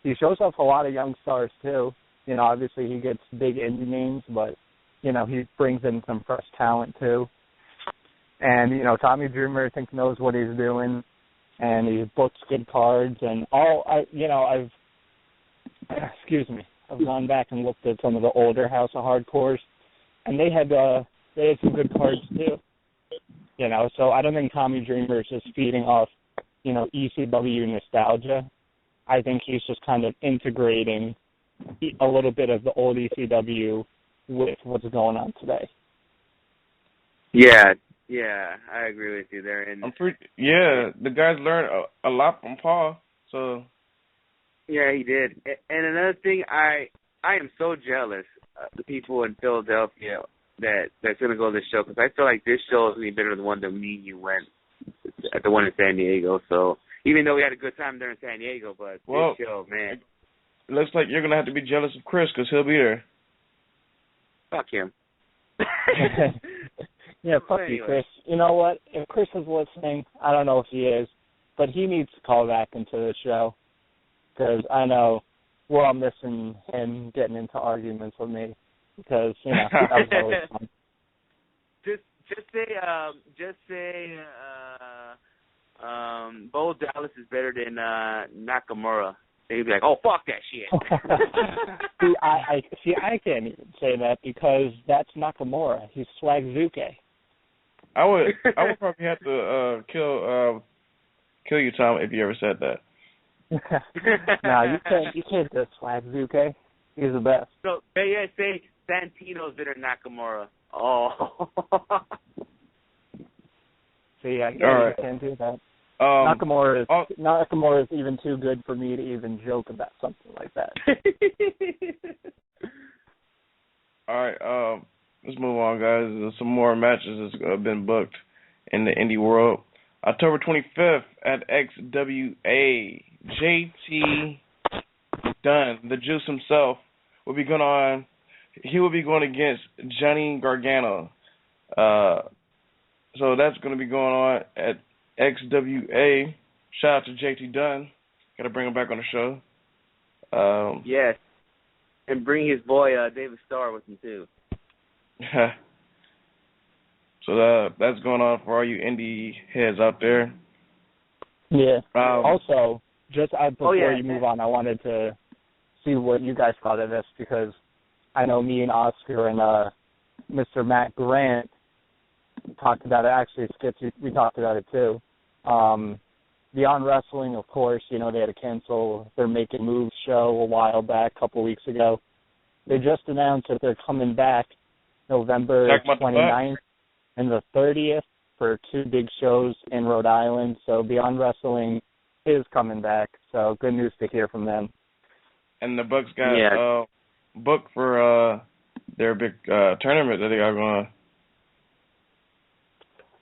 he shows off a lot of young stars too. You know, obviously he gets big indie names, but you know, he brings in some fresh talent too. And you know, Tommy Dreamer I think knows what he's doing, and he books good cards. And I've gone back and looked at some of the older House of Hardcores, and they had some good cards too. You know, so I don't think Tommy Dreamer is just feeding off, you know, ECW nostalgia. I think he's just kind of integrating a little bit of the old ECW with what's going on today. Yeah, I agree with you there. And the guys learned a lot from Paul. So yeah, he did. And another thing, I am so jealous of the people in Philadelphia that's going to go to this show, because I feel like this show is going to be better than the one that me and you went at, the one in San Diego. So even though we had a good time there in San Diego, but this show, man. It looks like you're going to have to be jealous of Chris, because he'll be there. Fuck him. Yeah, fuck you, Chris. You know what? If Chris is listening, I don't know if he is, but he needs to call back into the show, because I know we're all missing him getting into arguments with me, because, you know, that was always fun. Just say Bo Dallas is better than Nakamura. They'd be like, oh, fuck that shit. I can't even say that, because that's Nakamura. He's Swagzuke. I would probably have to kill you, Tom, if you ever said that. No, you can't do Swagzuke. He's the best. So say Santino's better than Nakamura. Oh. See, I right. can't do that. Nakamura is even too good for me to even joke about something like that. All right, let's move on, guys. There's some more matches that have been booked in the indie world. October 25th at XWA, JT Dunn, the Juice himself, will be going on. He will be going against Johnny Gargano. So that's going to be going on at XWA. Shout out to JT Dunn. Got to bring him back on the show. Yes. And bring his boy David Starr with him too. So that's going on for all you indie heads out there. Yeah. Also, just before you move on, I wanted to see what you guys thought of this, because I know me and Oscar and Mr. Matt Grant talked about it. Actually, Skits, we talked about it too. Beyond Wrestling, of course, you know, they had to cancel their Make It Move show a while back, a couple weeks ago. They just announced that they're coming back November 29th and the 30th for 2 big shows in Rhode Island. So Beyond Wrestling is coming back. So good news to hear from them. And the Bucks got booked for their big tournament that they got going on.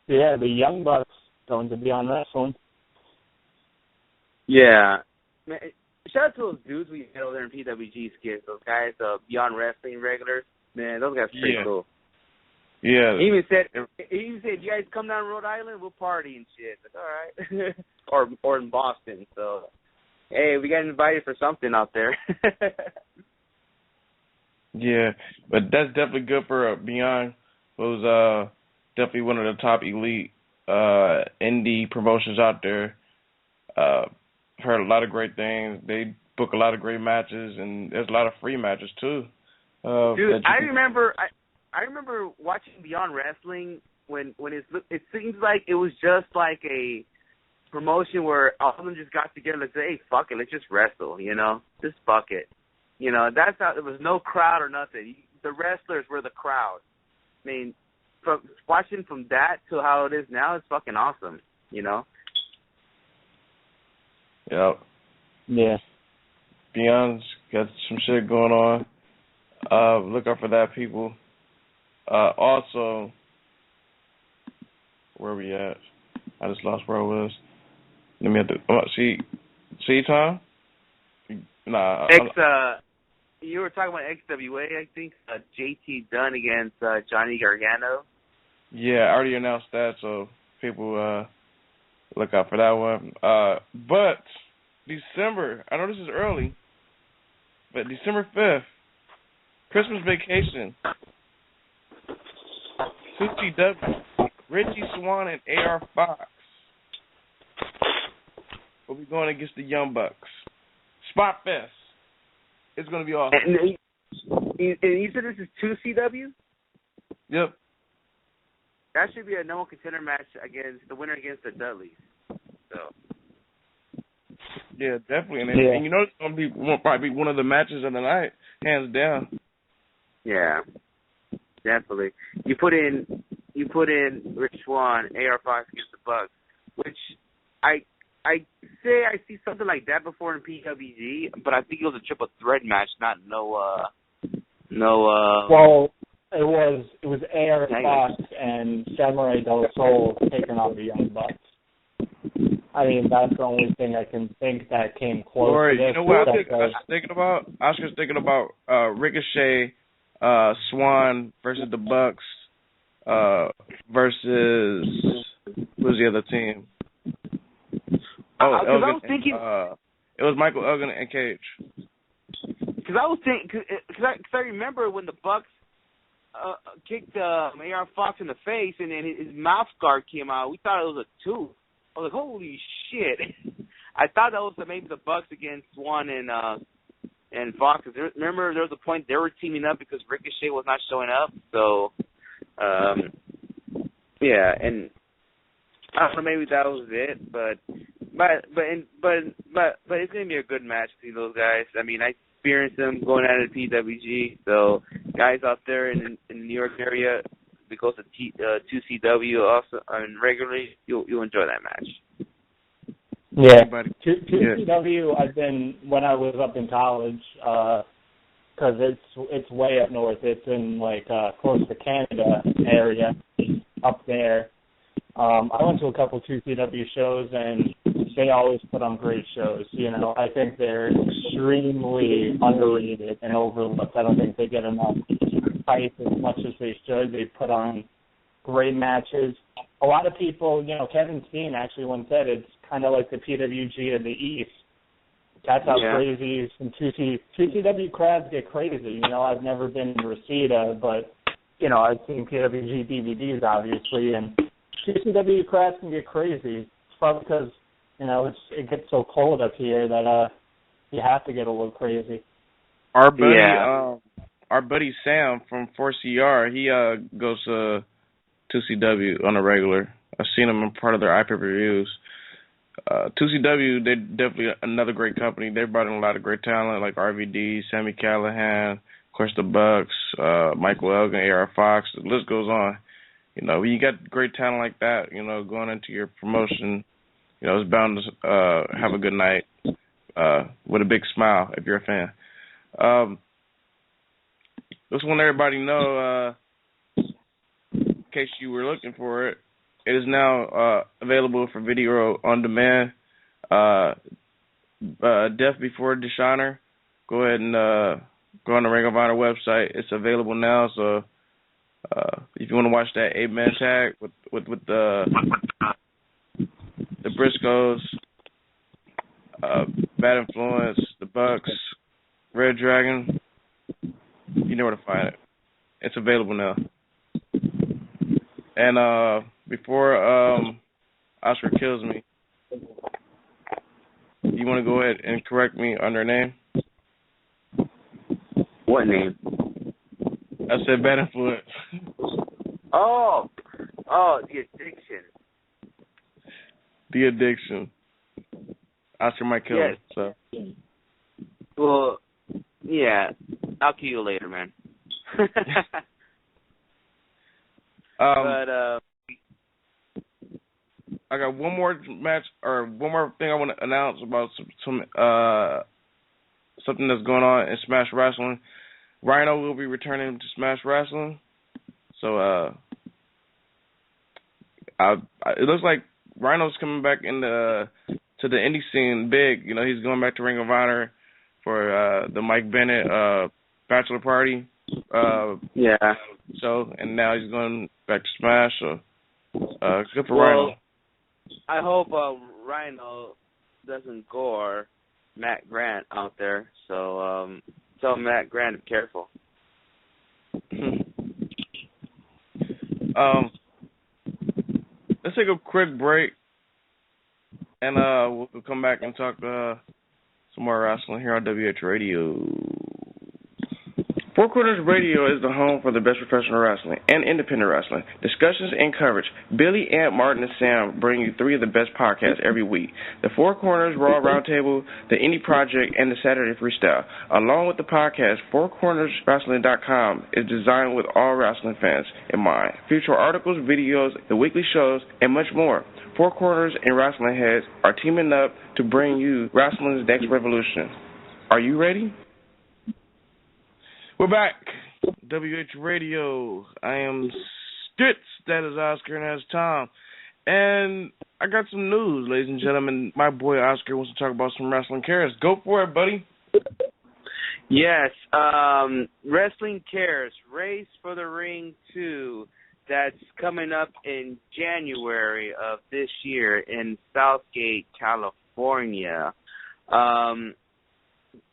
Yeah, the Young Bucks going to Beyond Wrestling. Yeah. Man, shout out to those dudes we had over there in PWG Skits, those guys, Beyond Wrestling regulars. Man, those guys are pretty cool. Yeah. He even said, you guys come down to Rhode Island, we'll party and shit. Like, all right. or in Boston. So, hey, we got invited for something out there. Yeah, but that's definitely good for Beyond, who's definitely one of the top elite indie promotions out there. Heard a lot of great things. They book a lot of great matches, and there's a lot of free matches too. Dude, I remember watching Beyond Wrestling when it seems like it was just like a promotion where all of them just got together and said, hey, fuck it, let's just wrestle, you know? Just fuck it. You know, that's how, there was no crowd or nothing. The wrestlers were the crowd. I mean, from watching from that to how it is now is fucking awesome, you know? Yep. Yeah. Beyond's got some shit going on. Look out for that, people. Also, where we at? I just lost where I was. Let me have to see Tom? Nah. You were talking about XWA, I think. JT Dunn against Johnny Gargano. Yeah, I already announced that, so people look out for that one. But December, I know this is early, But December 5th, Christmas Vacation. 2CW, Richie Swann and AR Fox will be going against the Young Bucks. Spot Fest. It's going to be awesome. And you said this is 2CW? Yep. That should be a no contender match against the winner against the Dudleys. So. Yeah, definitely. And you know it's going to be probably one of the matches of the night, hands down. Yeah, definitely. You put in Rich Swann, AR Fox against the Bucks, which I say I see something like that before in PWG, but I think it was a triple threat match, not no. Well, it was AR Fox and Samurai Del Sol taking on the Young Bucks. I mean, that's the only thing I can think that came close to this. You know what I was thinking about? I was just thinking about Ricochet, Swan versus the Bucks versus who's the other team? Oh, Elgin. I was thinking it was Michael Elgin and Cage. Because I was thinking, because I remember when the Bucks kicked AR Fox in the face and then his mouth guard came out. We thought it was a tooth. I was like, holy shit! I thought that was maybe the Bucks against Swan and Fox. Remember, there was a point they were teaming up because Ricochet was not showing up. So, yeah, and I don't know, maybe that was it. But it's gonna be a good match between those guys. I mean, I experienced them going out of PWG. So, guys out there in the New York area, because of 2CW also regularly, you'll enjoy that match. Yeah, 2CW. I've been when I was up in college, because it's way up north. It's in like close to Canada area up there. I went to a couple 2CW shows and they always put on great shows. You know, I think they're extremely underrated and overlooked. I don't think they get enough hype as much as they should. They put on great matches. A lot of people, you know, Kevin Steen actually once said it's kind of like the PWG of the East. That's how crazy some 2CW crowds get crazy. You know, I've never been to Reseda, but, you know, I've seen PWG DVDs, obviously, and 2CW crowds can get crazy. It's probably because, you know, it gets so cold up here that you have to get a little crazy. Our buddy Sam from 4CR, he goes to 2CW on a regular. I've seen him in part of their iPay reviews. 2CW, they're definitely another great company. They brought in a lot of great talent like RVD, Sammy Callahan, of course the Bucks, Michael Elgin, AR Fox. The list goes on. You know, when you got great talent like that, you know, going into your promotion, you know, it's bound to have a good night with a big smile if you're a fan. Just want everybody know, in case you were looking for it, it is now available for video on demand. Death Before Dishonor. Go ahead and go on the Ring of Honor website. It's available now, so if you want to watch that 8-man tag with the Briscoes, Bad Influence, the Bucks, Red Dragon, you know where to find it. It's available now. And before Oscar kills me, you want to go ahead and correct me on their name? What name? I said Bad Influence. Oh, the Addiction. The Addiction. Oscar might kill me, so. Well, yeah, I'll kill you later, man. But I got one more match, or one more thing I want to announce about some something that's going on in Smash Wrestling. Rhino will be returning to Smash Wrestling, so it looks like Rhino's coming back to the indie scene big. You know, he's going back to Ring of Honor for the Mike Bennett Bachelor Party. So, and now he's going back to Smash. So, good for Rhino. I hope Rhino doesn't gore Matt Grant out there. So, tell Matt Grant to be careful. Let's take a quick break, and we'll come back and talk some more wrestling here on WH Radio. Four Corners Radio is the home for the best professional wrestling and independent wrestling. Discussions and coverage. Billy, Ant, Martin, and Sam bring you three of the best podcasts every week. The Four Corners Raw Roundtable, the Indie Project, and the Saturday Freestyle. Along with the podcast, FourCornersWrestling.com is designed with all wrestling fans in mind. Feature articles, videos, the weekly shows, and much more. Four Corners and Wrestling Heads are teaming up to bring you wrestling's next revolution. Are you ready? We're back. WH Radio. I am Stitz. That is Oscar, and that's Tom. And I got some news, ladies and gentlemen. My boy Oscar wants to talk about some wrestling cares. Go for it, buddy. Yes. Wrestling Cares, Race for the Ring 2. That's coming up in January of this year in Southgate, California.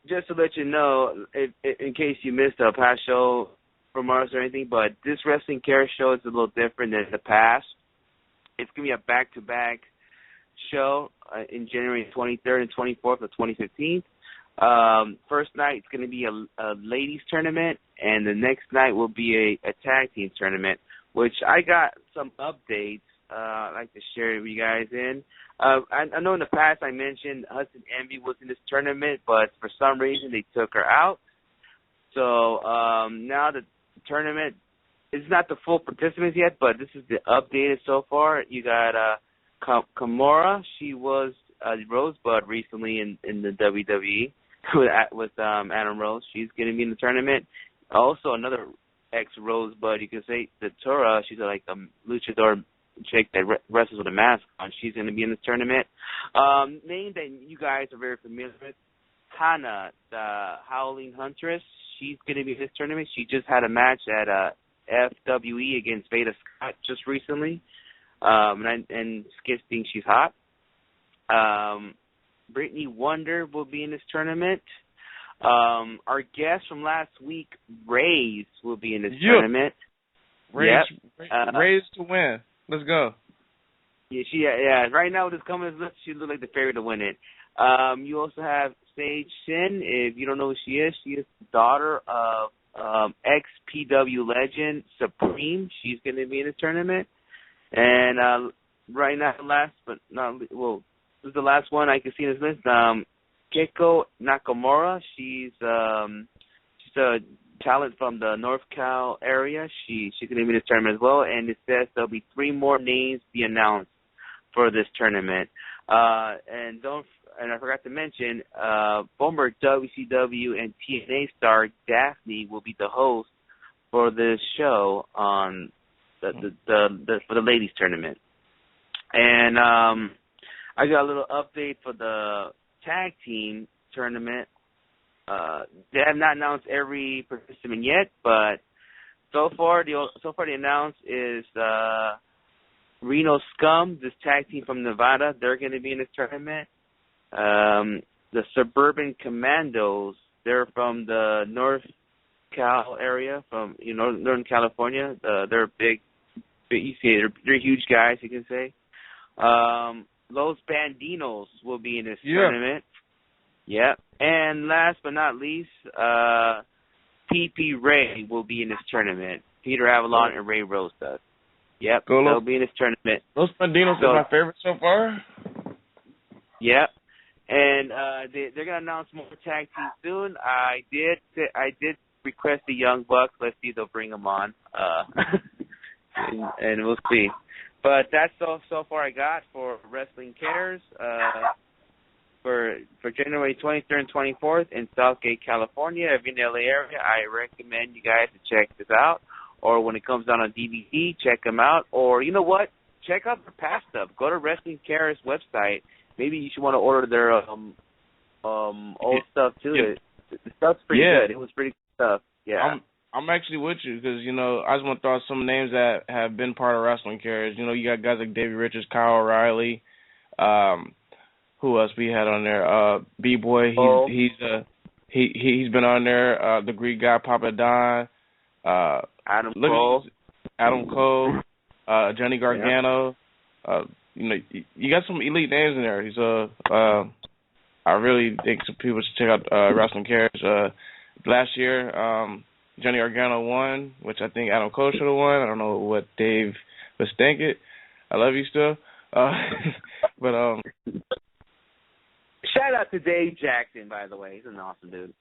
Just to let you know, in case you missed a past show from us or anything, but this Wrestling Care show is a little different than the past. It's going to be a back-to-back show in January 23rd and 24th of 2015. First night it's going to be a ladies tournament, and the next night will be a tag team tournament, which I got some updates I'd like to share with you guys in. I know in the past I mentioned Hudson Envy was in this tournament, but for some reason they took her out. So now the tournament is not the full participants yet, but this is the updated so far. You got Kimura. She was Rosebud recently in the WWE with Adam Rose. She's going to be in the tournament. Also another ex-Rosebud, you could say, the Tora. She's like a luchador chick that wrestles with a mask on. She's going to be in this tournament. Name that you guys are very familiar with, Hana, the Howling Huntress. She's going to be in this tournament. She just had a match at FWE against Veda Scott just recently. And Skip thinks she's hot. Brittany Wonder will be in this tournament. Our guest from last week, Raze, will be in this tournament. Raze to win. Let's go. Yeah. Right now with this coming list, she looks like the favorite to win it. You also have Sage Sin. If you don't know who she is the daughter of ex-PW legend Supreme. She's going to be in the tournament. And right now, last but not least, this is the last one I can see in this list. Keiko Nakamura. She's a talent from the North Cal area. She's going to be in this tournament as well. And it says there'll be 3 more names to be announced for this tournament. And I forgot to mention, former WCW and TNA star Daphne will be the host for this show on for the ladies tournament. And I got a little update for the tag team tournament. They have not announced every participant yet, but so far the announced is Reno Scum, this tag team from Nevada. They're going to be in this tournament. The Suburban Commandos, they're from the North Cal area, from Northern California. They're big. You see, they're huge guys, you can say. Los Bandinos will be in this tournament. Yeah. And last but not least, P.P. Ray will be in this tournament. Peter Avalon and Ray Rosebud. Yep, they'll be in this tournament. Los Bandinos is my favorite so far. Yep. And they're gonna announce more tag teams soon. I did request the Young Bucks. Let's see if they'll bring them on. And we'll see. But that's all so far I got for Wrestling Cares. For January 23rd and 24th in Southgate, California. If you're in the LA area, I recommend you guys to check this out. Or when it comes out on DVD, check them out. Or you know what? Check out their past stuff. Go to Wrestling Cares website. Maybe you should want to order their old stuff too. Yeah. The stuff's pretty good. It was pretty good stuff. Yeah. I'm actually with you because, I just want to throw out some names that have been part of Wrestling Cares. You got guys like Davey Richards, Kyle O'Reilly. Who else we had on there? B-Boy. he's been on there. The Greek guy, Papa Don. Adam Cole. Adam Cole. Johnny Gargano. You know, you got some elite names in there. He's I really think some people should check out Wrestling Cares. Last year, Johnny Gargano won, which I think Adam Cole should have won. I don't know what Dave was thinking. I love you still. But shout out to Dave Jackson, by the way. He's an awesome dude.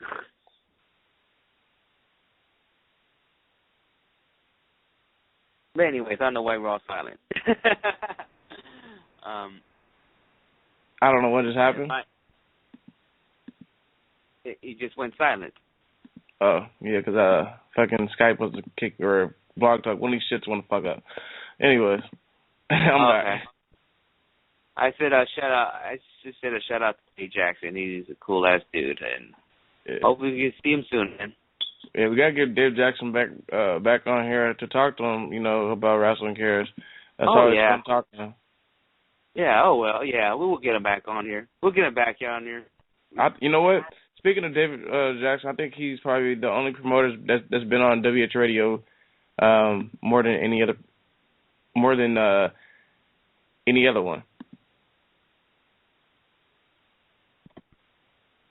But anyways, I don't know why we're all silent. I don't know what just happened. He just went silent. Oh, yeah, because fucking Skype was a kick or Blog Talk. One of these shits want to fuck up. Anyways, I'm back. I said a shout out. I just said a shout out to Dave Jackson. He's a cool ass dude, and hopefully we can see him soon, man. Yeah, we gotta get Dave Jackson back on here to talk to him. You know, about Wrestling Cares. That's always fun talking to him. Yeah. Oh well. Yeah, we will get him back on here. We'll get him back on here. You know what? Speaking of David Jackson, I think he's probably the only promoter that's been on WH Radio more than any other one.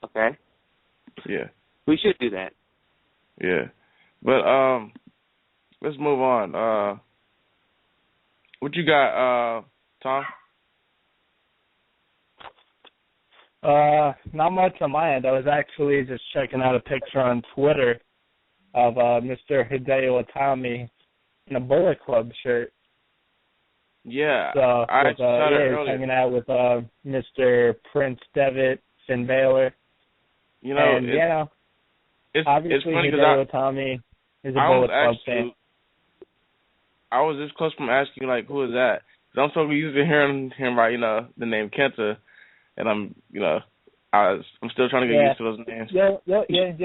Okay. Yeah. We should do that. Yeah. But let's move on. What you got, Tom? Not much on my end. I was actually just checking out a picture on Twitter of Mr. Hideo Itami in a Bullet Club shirt. Yeah, so, I saw that earlier. He's hanging out with Mr. Prince Devitt, Finn Balor. You know, and, obviously it's funny Hideo Itami is a Bullet Club fan. I was this close from asking, like, who is that? 'Cause I'm so used to hearing him by, the name Kenta. And I'm still trying to get used to those names. Get used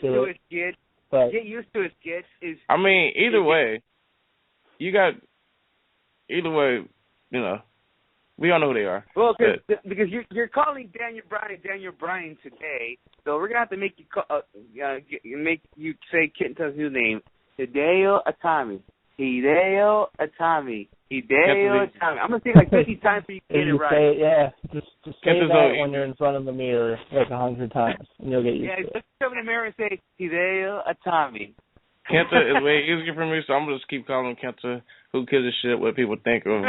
to it, kid. Get used to it, kid. I mean, either way, we all know who they are. Well, because you're calling Daniel Bryan today, so we're gonna have to make you say Kenta's new name, Hideo Itami. Hideo Itami. I'm going to say like 50 times so you get it right. Just say that when you're in front of the mirror like 100 times, and you'll get used to it. Just come in the mirror and say, Hideo Itami. Kenta is way easier for me, so I'm going to just keep calling him Kenta. Who gives a shit what people think of him?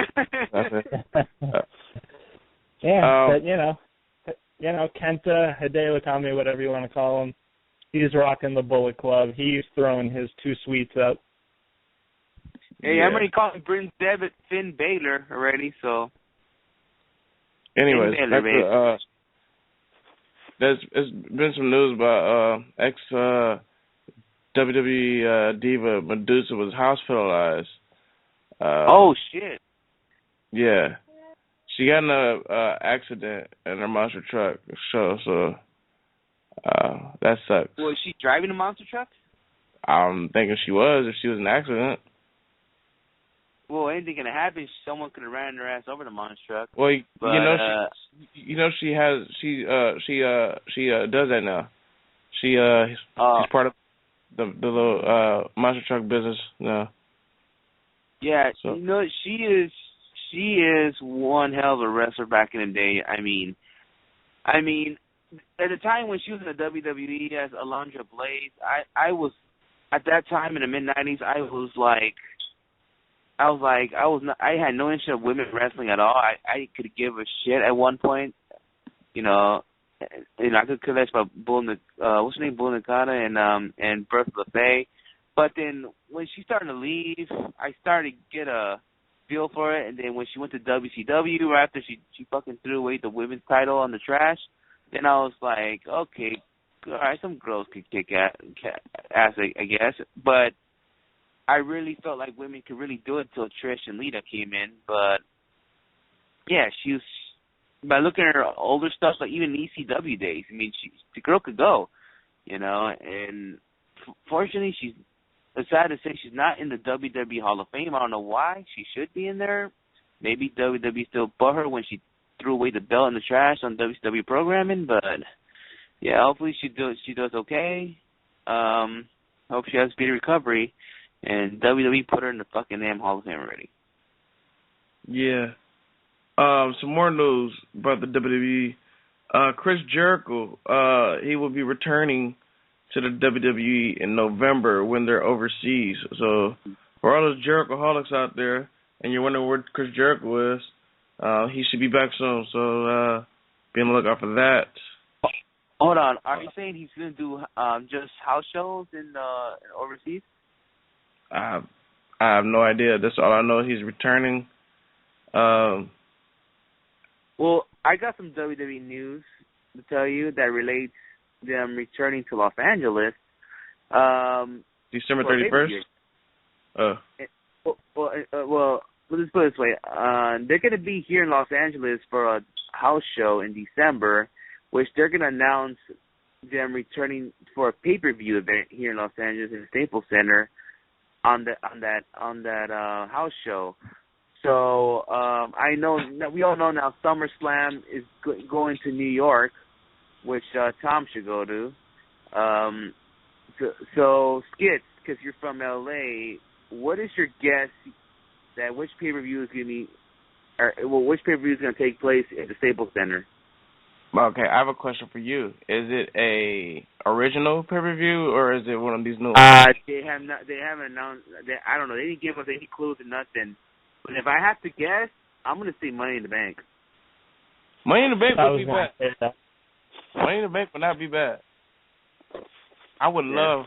That's it. But, Kenta, Hideo Itami, whatever you want to call him, he's rocking the Bullet Club. He's throwing his 2 sweets up. Hey, I'm already calling Prince Devitt Finn Balor already, so. Anyways, there's been some news about ex-WWE diva Medusa was hospitalized. Oh, shit. Yeah. She got in an accident in her monster truck so that sucks. Was she driving a monster truck? I'm thinking she was, if she was in an accident. Well, anything can happen. Someone could have ran her ass over the monster truck. Well, she does that now. She's part of the little monster truck business now. Yeah, so. She is one hell of a wrestler back in the day. I mean, at the time when she was in the WWE as Alundra Blaze, I was at that time in the mid-90s. I had no interest in women wrestling at all. I could give a shit at one point, I could care less about Bull Nakata and Bertha LeFay. But then when she started to leave, I started to get a feel for it. And then when she went to WCW, right after she fucking threw away the women's title on the trash, then I was like, okay, all right, some girls could kick ass, I guess. But I really felt like women could really do it until Trish and Lita came in. But, yeah, she was, by looking at her older stuff, like even ECW days, I mean, the girl could go, and fortunately it's sad to say she's not in the WWE Hall of Fame. I don't know why. She should be in there. Maybe WWE still bought her when she threw away the belt in the trash on WCW programming, but yeah, hopefully she does okay. Hope she has speedy recovery, and WWE put her in the fucking damn Hall of Fame already. Yeah. Some more news about the WWE. Chris Jericho, he will be returning to the WWE in November when they're overseas. So for all those Jericho-holics out there, and you're wondering where Chris Jericho is, he should be back soon. So be on the lookout for that. Hold on, are you saying he's going to do just house shows in overseas? I have no idea. That's all I know. He's returning. Well, I got some WWE news to tell you that relates them returning to Los Angeles. December 31st? Well, let's put it this way. They're going to be here in Los Angeles for a house show in December, which they're going to announce them returning for a pay-per-view event here in Los Angeles in the Staples Center on that house show. So I know that we all know now SummerSlam is going to New York, which Tom should go to. So Skits, because you're from LA, what is your guess that which pay-per-view is going to be, which pay-per-view is going to take place at the Staples Center? Okay, I have a question for you. Is it a original pay-per-view or is it one of these new ones? They haven't announced. I don't know. They didn't give us any clues or nothing. But if I have to guess, I'm going to say Money in the Bank. Money in the Bank would be bad. Money in the Bank would not be bad. I would love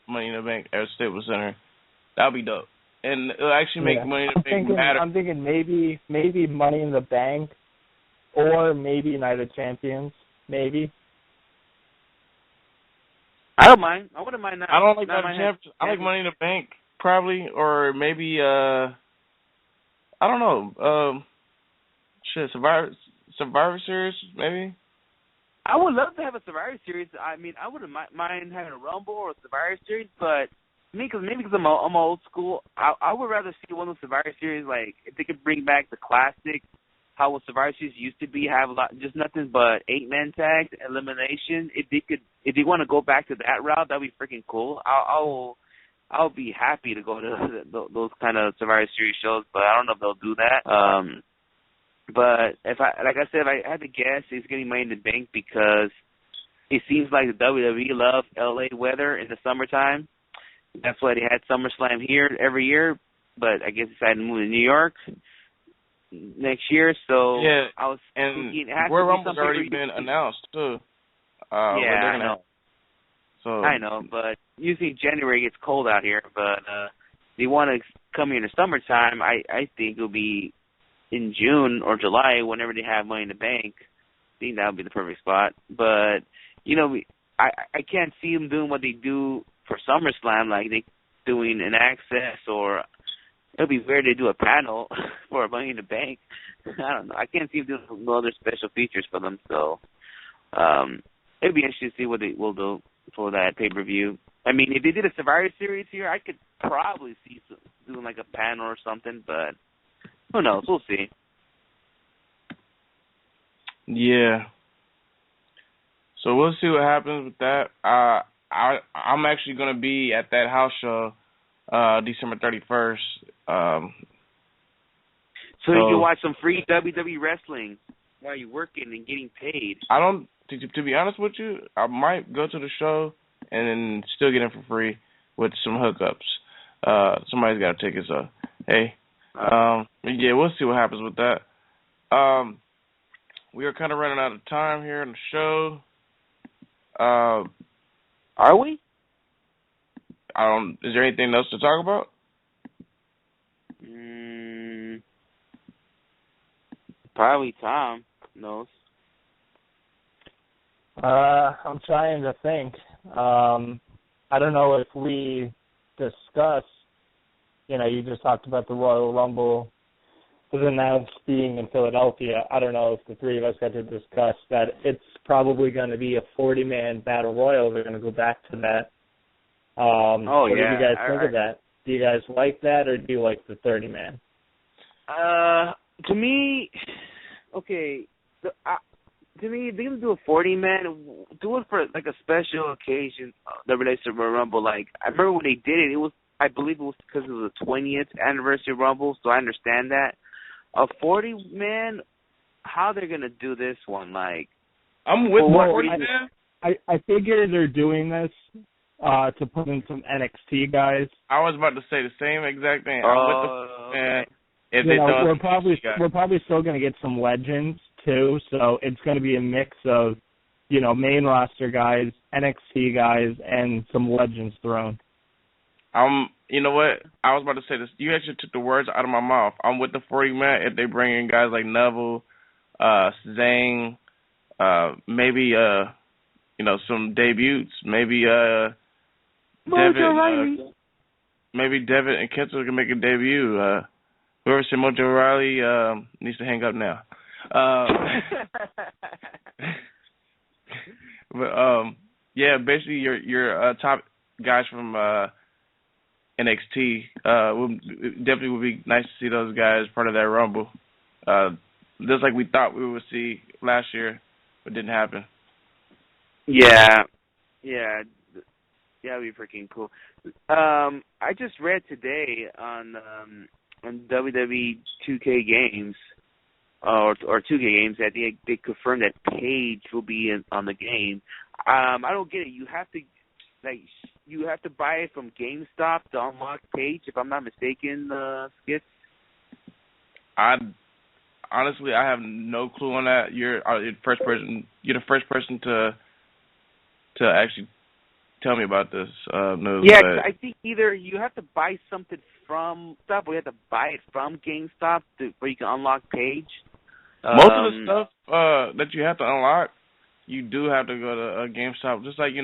Money in the Bank at Staples Center. That would be dope. And it'll actually make Money in the Bank matter. I'm thinking maybe Money in the Bank or maybe Night of Champions. Maybe. I don't mind. I wouldn't mind that. I don't like Night of Champions. I like Money in the Bank. Probably, or maybe, I don't know, Survivor Series, maybe? I would love to have a Survivor Series. I mean, I wouldn't mind having a Rumble or a Survivor Series, but maybe because I'm old school, I would rather see one of the Survivor Series, like, if they could bring back the classic, how a Survivor Series used to be, have just nothing but 8-man tags, elimination. If they want to go back to that route, that'd be freaking cool. I'll be happy to go to those kind of Survivor Series shows, but I don't know if they'll do that. But if I had to guess, it's getting Money in the Bank because it seems like the WWE love LA weather in the summertime. That's why they had SummerSlam here every year, but I guess decided to move to New York next year. So yeah, I was thinking it has Royal to be Rumble's already been announced too. Yeah, I know. So I know, but usually January gets cold out here. But they want to come here in the summertime. I think it'll be in June or July, whenever they have Money in the Bank. I think that would be the perfect spot. But I can't see them doing what they do for SummerSlam, like they doing an Access, or it'll be weird to do a panel for Money in the Bank. I don't know. I can't see them doing no other special features for them. So it'd be interesting to see what they will do for that pay-per-view. I mean, if they did a Survivor Series here, I could probably see doing like a panel or something, but who knows? We'll see. Yeah. So we'll see what happens with that. I'm actually going to be at that house show December 31st. So you can watch some free WWE wrestling while you're working and getting paid. I don't, to be honest with you, I might go to the show and then still get in for free with some hookups. Somebody's got a ticket, so hey. Yeah, we'll see what happens with that. We are kind of running out of time here in the show. Are we? Is there anything else to talk about? Probably Tom knows. I'm trying to think. I don't know if we discussed, you just talked about the Royal Rumble was announced being in Philadelphia. I don't know if the three of us got to discuss that it's probably going to be a 40-man battle royal. They're going to go back to that. What do you guys think of that? Do you guys like that, or do you like the 30-man? To me, okay, to me, they can do a 40-man. Do it for like a special occasion that relates to Royal Rumble. Like I remember when they did it, I believe it was because it was the 20th anniversary Rumble, so I understand that. A 40-man, how they're gonna do this one? Like, I'm with the 40-man. I figure they're doing this to put in some NXT guys. I was about to say the same exact thing. Okay. If we're probably still going to get some legends too, so it's going to be a mix of, main roster guys, NXT guys, and some legends thrown. You know what? I was about to say this. You actually took the words out of my mouth. I'm with the 40-man if they bring in guys like Neville, Zane, maybe some debuts, maybe Devin, maybe Devin and Kessler can make a debut. Whoever said Mojo Riley needs to hang up now. But yeah, basically your top guys from NXT definitely would be nice to see those guys part of that Rumble. Just like we thought we would see last year, but didn't happen. Yeah, that'd be freaking cool. I just read today on WWE 2K games or 2K games that they confirmed that Paige will be on the game. I don't get it. You have to buy it from GameStop to unlock Paige, if I'm not mistaken, Skits. Honestly, I have no clue on that. You're the first person to actually tell me about this news. Yeah, I think either you have to buy something from stuff, or you have to buy it from GameStop where you can unlock Paige. Most of the stuff that you have to unlock, you do have to go to GameStop. Just like,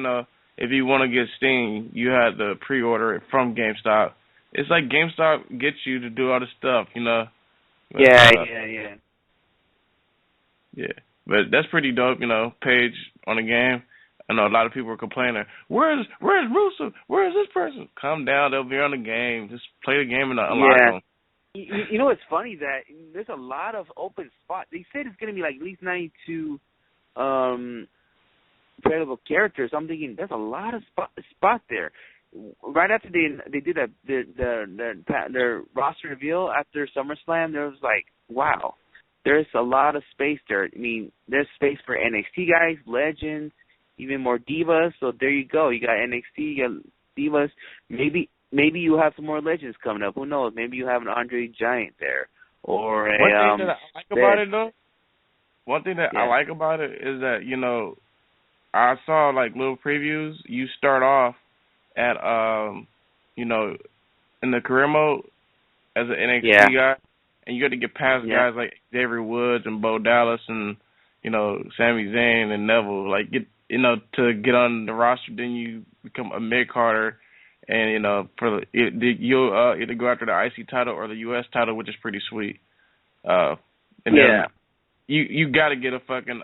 if you want to get Sting, you have to pre-order it from GameStop. It's like GameStop gets you to do all this stuff, Yeah. Yeah, but that's pretty dope, Paige on the game. I know a lot of people are complaining, where's Rusev? Where is this person? Calm down, they'll be on the game. Just play the game and unlock them. You know what's funny? That there's a lot of open spots. They said it's going to be like at least 92 playable characters. I'm thinking there's a lot of spot there. Right after they did their roster reveal after SummerSlam, there was like, wow, there's a lot of space there. I mean, there's space for NXT guys, legends, even more divas. So there you go. You got NXT, you got divas. Maybe you have some more legends coming up. Who knows? Maybe you have an Andre Giant there, or a. One thing that I like about it though. One thing that I like about it is that I saw like little previews. You start off at in the career mode as an NXT guy, and you got to get past guys like Xavier Woods and Bo Dallas and Sami Zayn and Neville. Like to get on the roster, then you become a mid-carder, and you'll either go after the IC title or the US title, which is pretty sweet. Then you got to get a fucking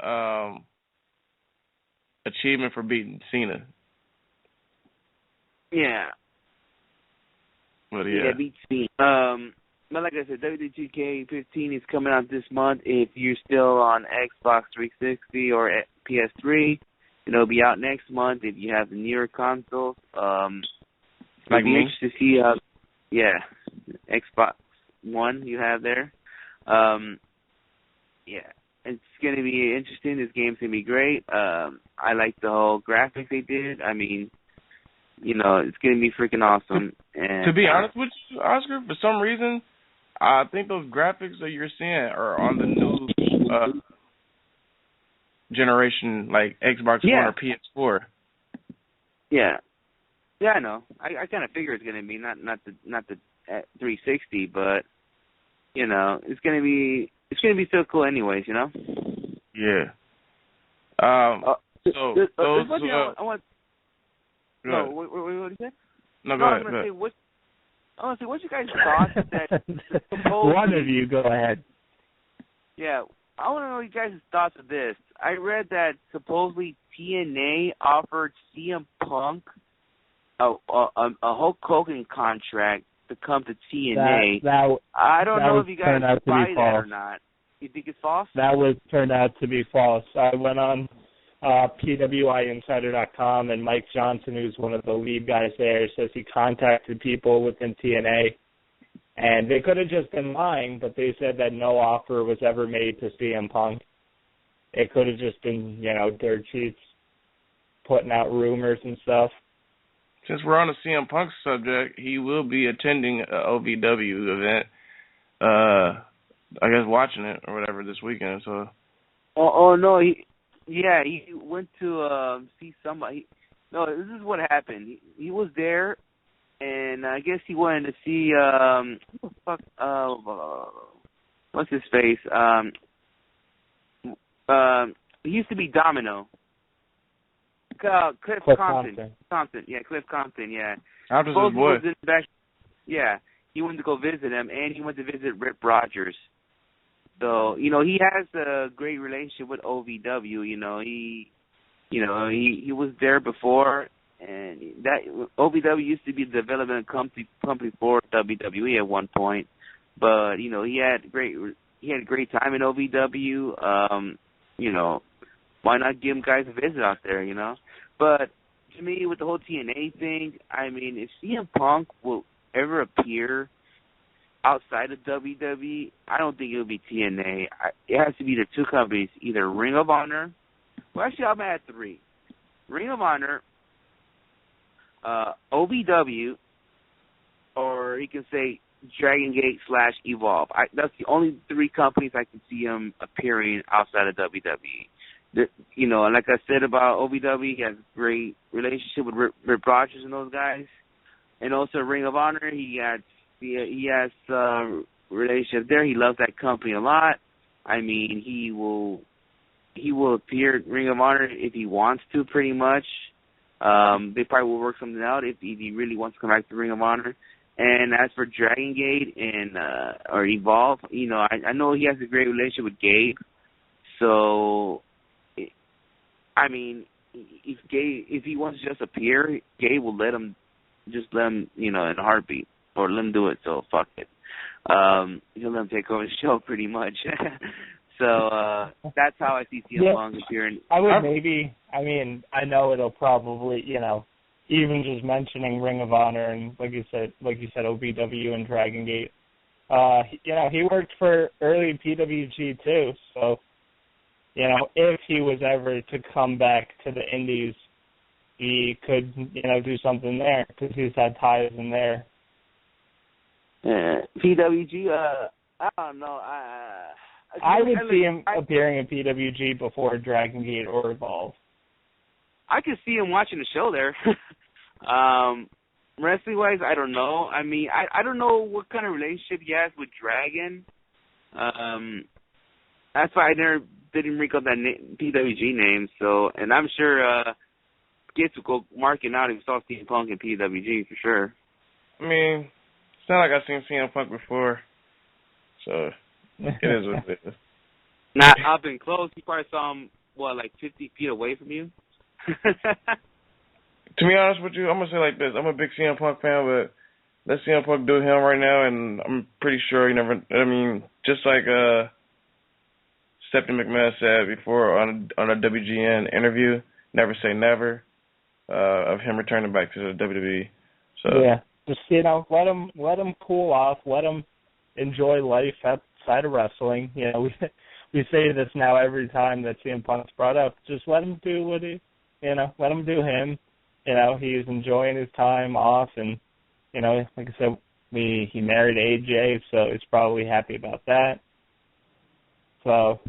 achievement for beating Cena. Yeah. But beat Cena. But like I said, WWE2K15 is coming out this month. If you're still on Xbox 360 or PS3, it'll be out next month. If you have the newer consoles, like me, interested to see Xbox One you have there. It's going to be interesting. This game's going to be great. I like the whole graphics they did. I mean, it's going to be freaking awesome. And to be honest with you, Oscar, for some reason, I think those graphics that you're seeing are on the new generation, like Xbox One or PS4. Yeah, I know. I kind of figure it's going to be not the 360, but it's going to be so cool, anyways. Yeah. What did you say? No, go ahead. I want to say, what's your guys' thoughts that one of you go ahead. Yeah, I want to know you guys' thoughts of this. I read that supposedly TNA offered CM Punk a Hulk Hogan contract to come to TNA. I don't know if you guys buy that or not. You think it's false? That was turned out to be false. I went on PWIinsider.com, and Mike Johnson, who's one of the lead guys there, says he contacted people within TNA, and they could have just been lying, but they said that no offer was ever made to CM Punk. It could have just been, dirt sheets putting out rumors and stuff. Since we're on the CM Punk subject, he will be attending an OVW event. I guess watching it or whatever this weekend. So. Oh no, he went to see somebody. No, this is what happened. He was there, and I guess he wanted to see who the fuck? What's his face? He used to be Domino. Cliff Compton. Cliff Compton. Yeah. After his boy. Yeah, he went to go visit him, and he went to visit Rip Rogers. So, he has a great relationship with OVW. He was there before, and that OVW used to be the development company for WWE at one point. But he had a great time in OVW. Why not give him guys a visit out there? But to me, with the whole TNA thing, I mean, if CM Punk will ever appear outside of WWE, I don't think it'll be TNA. It has to be the two companies, either Ring of Honor. Well, actually, I'm at 3. Ring of Honor, OVW, or you can say Dragon Gate / Evolve. That's the only 3 companies I can see him appearing outside of WWE. And like I said about OVW, he has a great relationship with Rip Rogers and those guys. And also Ring of Honor, he has relationship there. He loves that company a lot. I mean, he will appear at Ring of Honor if he wants to, pretty much. They probably will work something out if he really wants to come back to Ring of Honor. And as for Dragon Gate and or Evolve, I know he has a great relationship with Gabe. So, I mean, if he wants to just appear, Gabe will let him in a heartbeat, or let him do it. So fuck it. He'll let him take over the show pretty much. So that's how I see CM Punk appearing. I would maybe. I mean, I know it'll probably, even just mentioning Ring of Honor and like you said, OVW and Dragon Gate. He worked for early PWG too. So, if he was ever to come back to the Indies, he could, do something there because he's had ties in there. PWG, I don't know. I would see him appearing in PWG before Dragon Gate or Evolve. I could see him watching the show there. Wrestling-wise, I don't know. I mean, I don't know what kind of relationship he has with Dragon. That's why I didn't recall that PWG name. So, and I'm sure kids will go marking out if you saw CM Punk in PWG for sure. I mean, it's not like I've seen CM Punk before, so it is what it is. Not up and close. You probably saw him, 50 feet away from you? To be honest with you, I'm going to say like this. I'm a big CM Punk fan, but let CM Punk do him right now, and I'm pretty sure just like Stephanie McMahon said before on a WGN interview, never say never, of him returning back to the WWE. So yeah, just let him cool off, let him enjoy life outside of wrestling. We say this now every time that CM Punk's brought up. Just let him do what he, let him do him. He's enjoying his time off, and like I said, he married AJ, so he's probably happy about that. So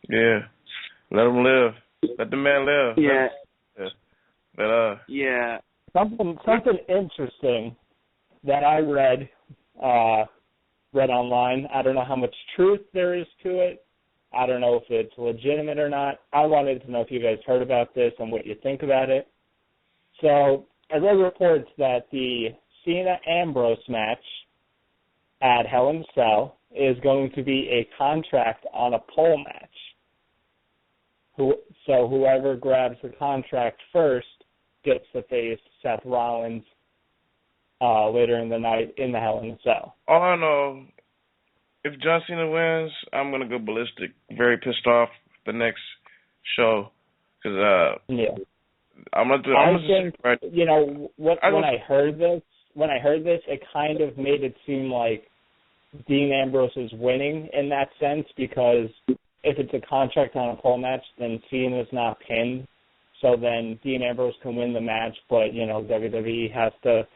yeah, let him live. Let the man live. Yeah. Yeah. Something interesting that I read online. I don't know how much truth there is to it. I don't know if it's legitimate or not. I wanted to know if you guys heard about this and what you think about it. So I read reports that the Cena-Ambrose match at Hell in a Cell is going to be a contract on a pole match. So whoever grabs the contract first gets to face Seth Rollins later in the night in the Hell in a Cell. All I know, if John Cena wins, I'm gonna go ballistic. Very pissed off the next show because yeah. I'm gonna think, right. You know, when I heard this, it kind of made it seem like Dean Ambrose is winning in that sense, because if it's a contract on a pole match, then Cena's not pinned, so then Dean Ambrose can win the match, but, you know, WWE has to,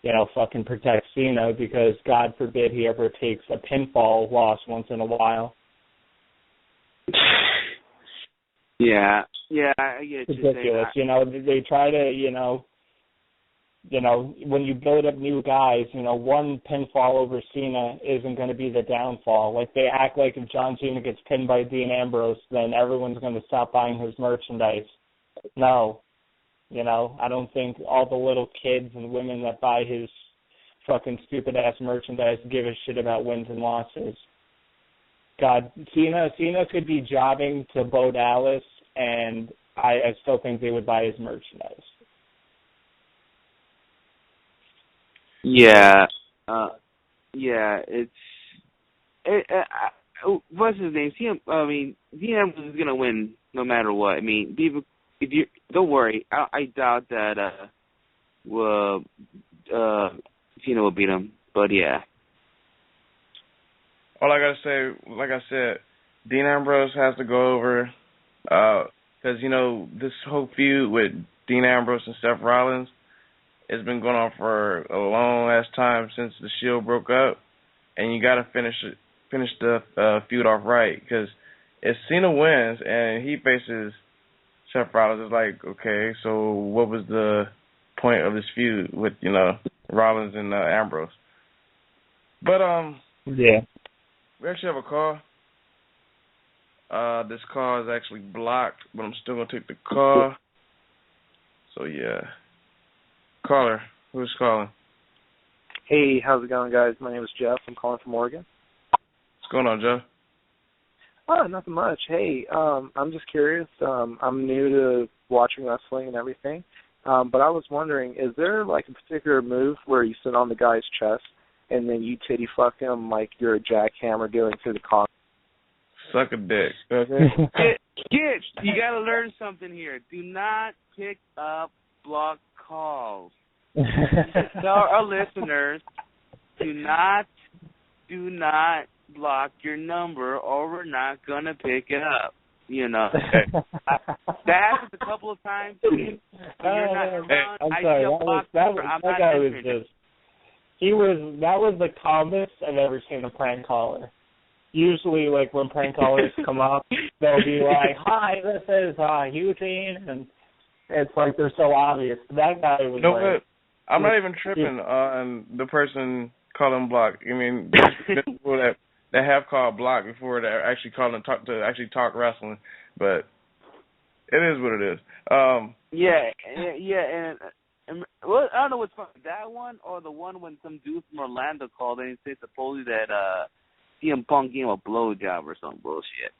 you know, fucking protect Cena, because God forbid he ever takes a pinfall loss once in a while. Yeah, I get it's ridiculous. You know, they try to, you know, when you build up new guys, you know, one pinfall over Cena isn't going to be the downfall. Like, they act like if John Cena gets pinned by Dean Ambrose, then everyone's going to stop buying his merchandise. No. You know, I don't think all the little kids and women that buy his fucking stupid-ass merchandise give a shit about wins and losses. God, Cena could be jobbing to Bo Dallas, and I still think they would buy his merchandise. Yeah, what's his name? Dean Ambrose is gonna win no matter what. I mean, people, don't worry. I doubt that Cena will beat him. But yeah. All I gotta say, like I said, Dean Ambrose has to go over, because you know this whole feud with Dean Ambrose and Seth Rollins. It's been going on for a long ass time since the Shield broke up, and you got to finish the feud off right, because if Cena wins and he faces Seth Rollins, it's like, okay, so what was the point of this feud with, you know, Rollins and Ambrose? But yeah, we actually have a call. This call is actually blocked, but I'm still gonna take the call. So yeah. Caller, who's calling? Hey, how's it going, guys? My name is Jeff. I'm calling from Oregon. What's going on, Jeff? Oh, nothing much. Hey, I'm just curious. I'm new to watching wrestling and everything, but I was wondering, is there like a particular move where you sit on the guy's chest and then you titty fuck him like you're a jackhammer doing through the con? Suck a dick. Okay. You gotta learn something here. Do not pick up block calls. Tell our listeners, do not block your number, or we're not gonna pick it up. You know, that happens a couple of times. I'm sorry. That guy was just. That was the calmest I've ever seen a prank caller. Usually, like, when prank callers come up, they'll be like, "Hi, this is Eugene," and it's like they're so obvious. That guy was but I'm not even tripping on the person calling block. I mean, there's people that have called block before that actually call and talk wrestling, but it is what it is. And well, I don't know what's funny, that one or the one when some dude from Orlando called and he said supposedly that CM Punk gave him a blowjob or some bullshit.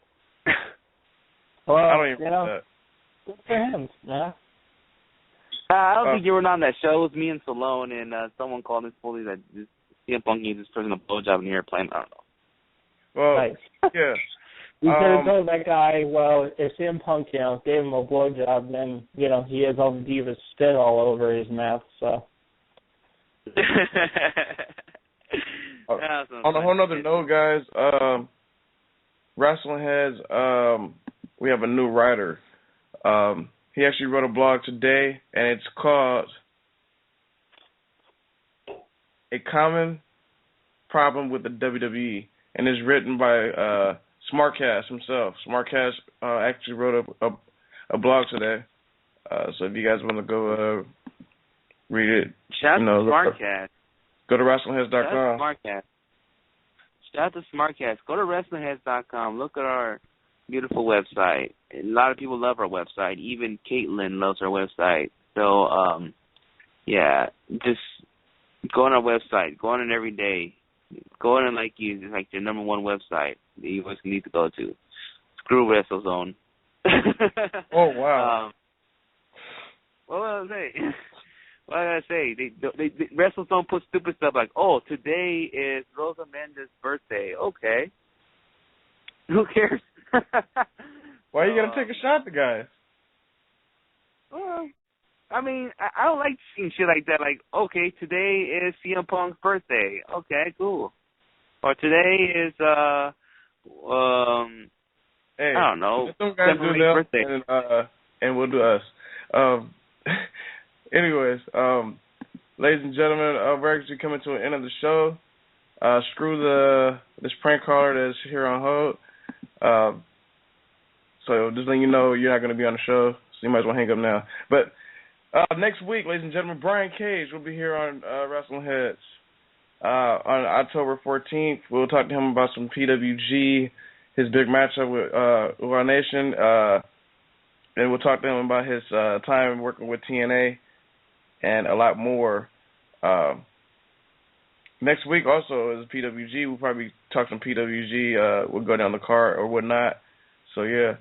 Well, I don't even know that. Good for him, yeah. I don't think you were on that show. It was me and Salone, and someone called and told me that CM Punk gave this person a blowjob in the airplane. I don't know. Well, nice. Yeah. You could have told that guy, well, if CM Punk, you know, gave him a blowjob, then, you know, he has all the Divas spit all over his mouth, so. On a whole other note, guys, Wrestling Heads, we have a new writer. He actually wrote a blog today, and it's called A Common Problem with the WWE, and it's written by Smartcast himself. Smartcast actually wrote a blog today, so if you guys want to go read it, shout out to Smartcast. Go to WrestlingHeads.com. Shout out to Smartcast. Go to WrestlingHeads.com. Look at our beautiful website. A lot of people love our website. Even Caitlin loves our website. So, yeah, just go on our website. Go on it every day. Go on it like it's like your number one website that you always need to go to. Screw WrestleZone. Oh, wow. What was I saying? what I gotta say, they wrestlers don't put stupid stuff like, oh, today is Rosa Mendes' birthday. Okay. Who cares? Why are you gonna take a shot at the guys? Well, I mean, I don't like seeing shit like that. Like, okay, today is CM Punk's birthday. Okay, cool. Or today is hey, I don't know. Let those guys do their birthday. and we'll do us. Anyways, ladies and gentlemen, we're actually coming to an end of the show. Screw this prank caller that's here on hold. So just letting you know you're not going to be on the show, so you might as well hang up now. But next week, ladies and gentlemen, Brian Cage will be here on Wrestling Heads on October 14th. We'll talk to him about some PWG, his big matchup with our nation, and we'll talk to him about his time working with TNA and a lot more. Next week also is PWG. We'll probably talk some PWG. We'll go down the card or whatnot. So, yeah.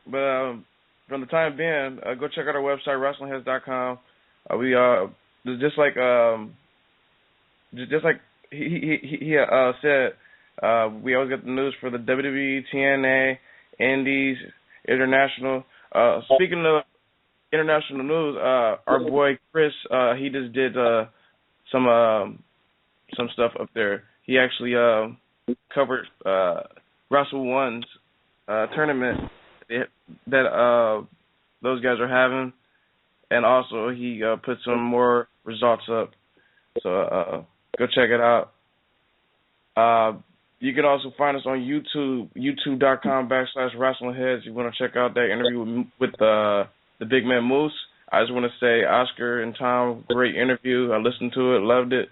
But from the time being, go check out our website, WrestlingHeads.com. We just like he said, we always get the news for the WWE, TNA, Indies, International. Speaking of international news, our boy Chris, he just did some stuff up there. He actually covered Wrestle One's tournament that those guys are having, and also he put some more results up. So go check it out. You can also find us on YouTube, youtube.com/WrestlingHeads. You want to check out that interview with the big man Moose. I just want to say, Oscar and Tom, great interview. I listened to it, loved it.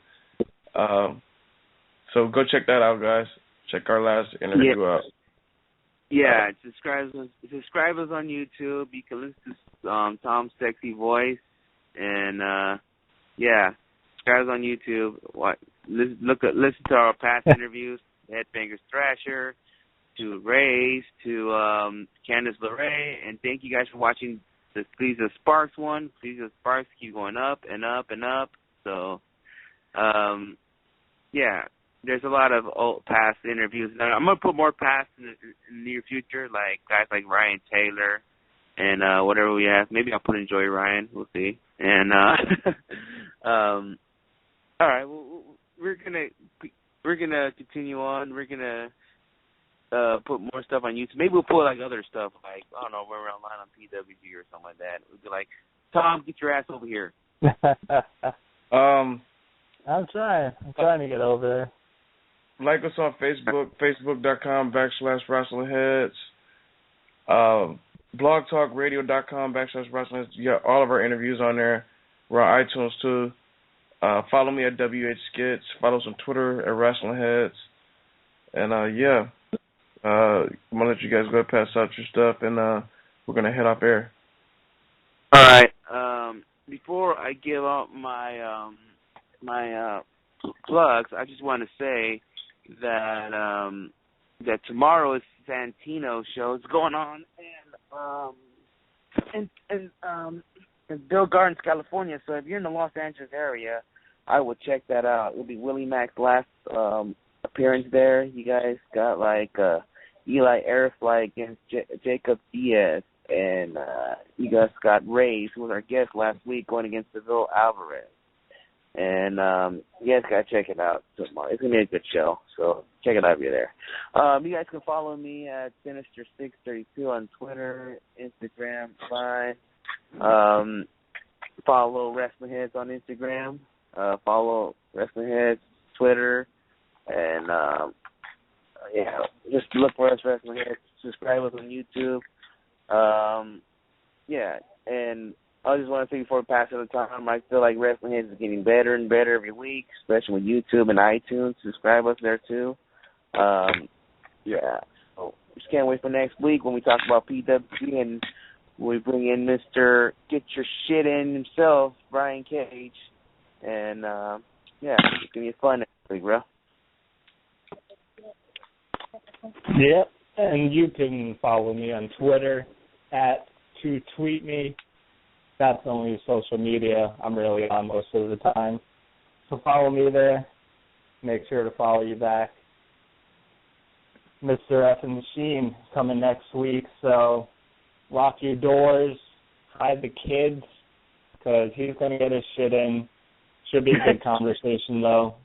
So go check that out, guys. Check our last interview out. Yeah, subscribe us on YouTube. You can listen to Tom's sexy voice, and subscribe us on YouTube. Listen to our past interviews. Headbangers Thrasher, to Ray's, to Candice LeRae, and thank you guys for watching the Fleeza Sparks one. Fleeza Sparks keep going up and up and up. So, there's a lot of old past interviews. Now, I'm gonna put more past in the near future, like guys like Ryan Taylor and whatever we have. Maybe I'll put in Joey Ryan. We'll see. And all right, we're gonna continue on. We're gonna put more stuff on YouTube. Maybe we'll put like other stuff, like I don't know, we're online on PWG or something like that. We'll be like, Tom, get your ass over here. I'm trying to get over there. Like us on Facebook, facebook.com/WrestlingHeads. blogtalkradio.com/WrestlingHeads. You got all of our interviews on there. We're on iTunes too. Follow me at WH Skits. Follow us on Twitter at WrestlingHeads. And I'm gonna let you guys go pass out your stuff, and we're gonna head off air. All right. Before I give out my my plugs, I just want to say that tomorrow is Santino's show. It's going on in Bill Gardens, California. So if you're in the Los Angeles area, I will check that out. It'll be Willie Mack's last appearance there. You guys got like Eli Airfly against Jacob Diaz, and you guys got Reyes, who was our guest last week, going against Seville Alvarez. And you guys got to check it out tomorrow. It's going to be a good show, so check it out if you're there. You guys can follow me at Sinister632 on Twitter, Instagram, Vine. Follow Wrestling Heads on Instagram. Follow Wrestling Heads Twitter. And, just look for us, Wrestling Heads. Subscribe us on YouTube. And I just want to say before we pass it the time, I feel like Wrestling Heads is getting better and better every week, especially with YouTube and iTunes. Subscribe us there, too. So just can't wait for next week when we talk about PWG and we bring in Mr. Get Your Shit In himself, Brian Cage. And, it's going to be fun next week, bro. Yep, and you can follow me on Twitter at @ToTweetMe. that's the only social media I'm really on most of the time. So follow me there. Make sure to follow you back. Mr. F and Machine coming next week, so lock your doors, hide the kids, because he's going to get his shit in. Should be a good conversation, though.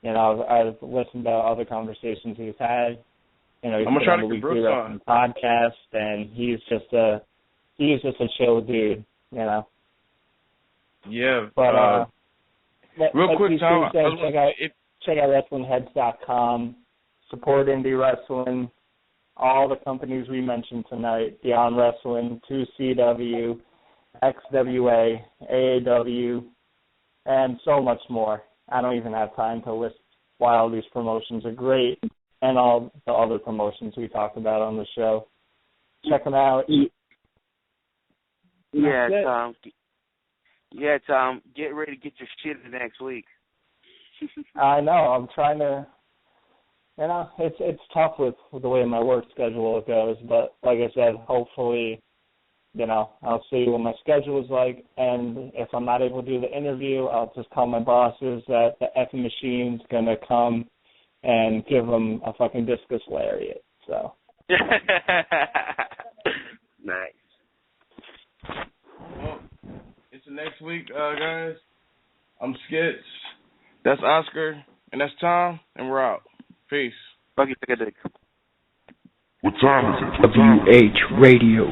You know, I've listened to other conversations he's had. You know, he's I'm gonna try to on the get Weekly Brooks on Wrestling podcast, and he's just a chill dude, you know. Yeah. But real quick, Tom, check out WrestlingHeads.com. Support Indy Wrestling. All the companies we mentioned tonight: Beyond Wrestling, 2CW, XWA, AAW, and so much more. I don't even have time to list why all these promotions are great, and all the other promotions we talked about on the show. Check them out. Yeah, Tom, get ready to get your shit in next week. I know. I'm trying to. You know, it's tough with the way my work schedule goes, but like I said, hopefully, you know, I'll see what my schedule is like, and if I'm not able to do the interview, I'll just tell my bosses that the effing machine's going to come and give them a fucking discus lariat, so. Nice. Well, it's the next week, guys. I'm Skits. That's Oscar, and that's Tom, and we're out. Peace. Fuck you, take a dick. What time is it? WH Radio.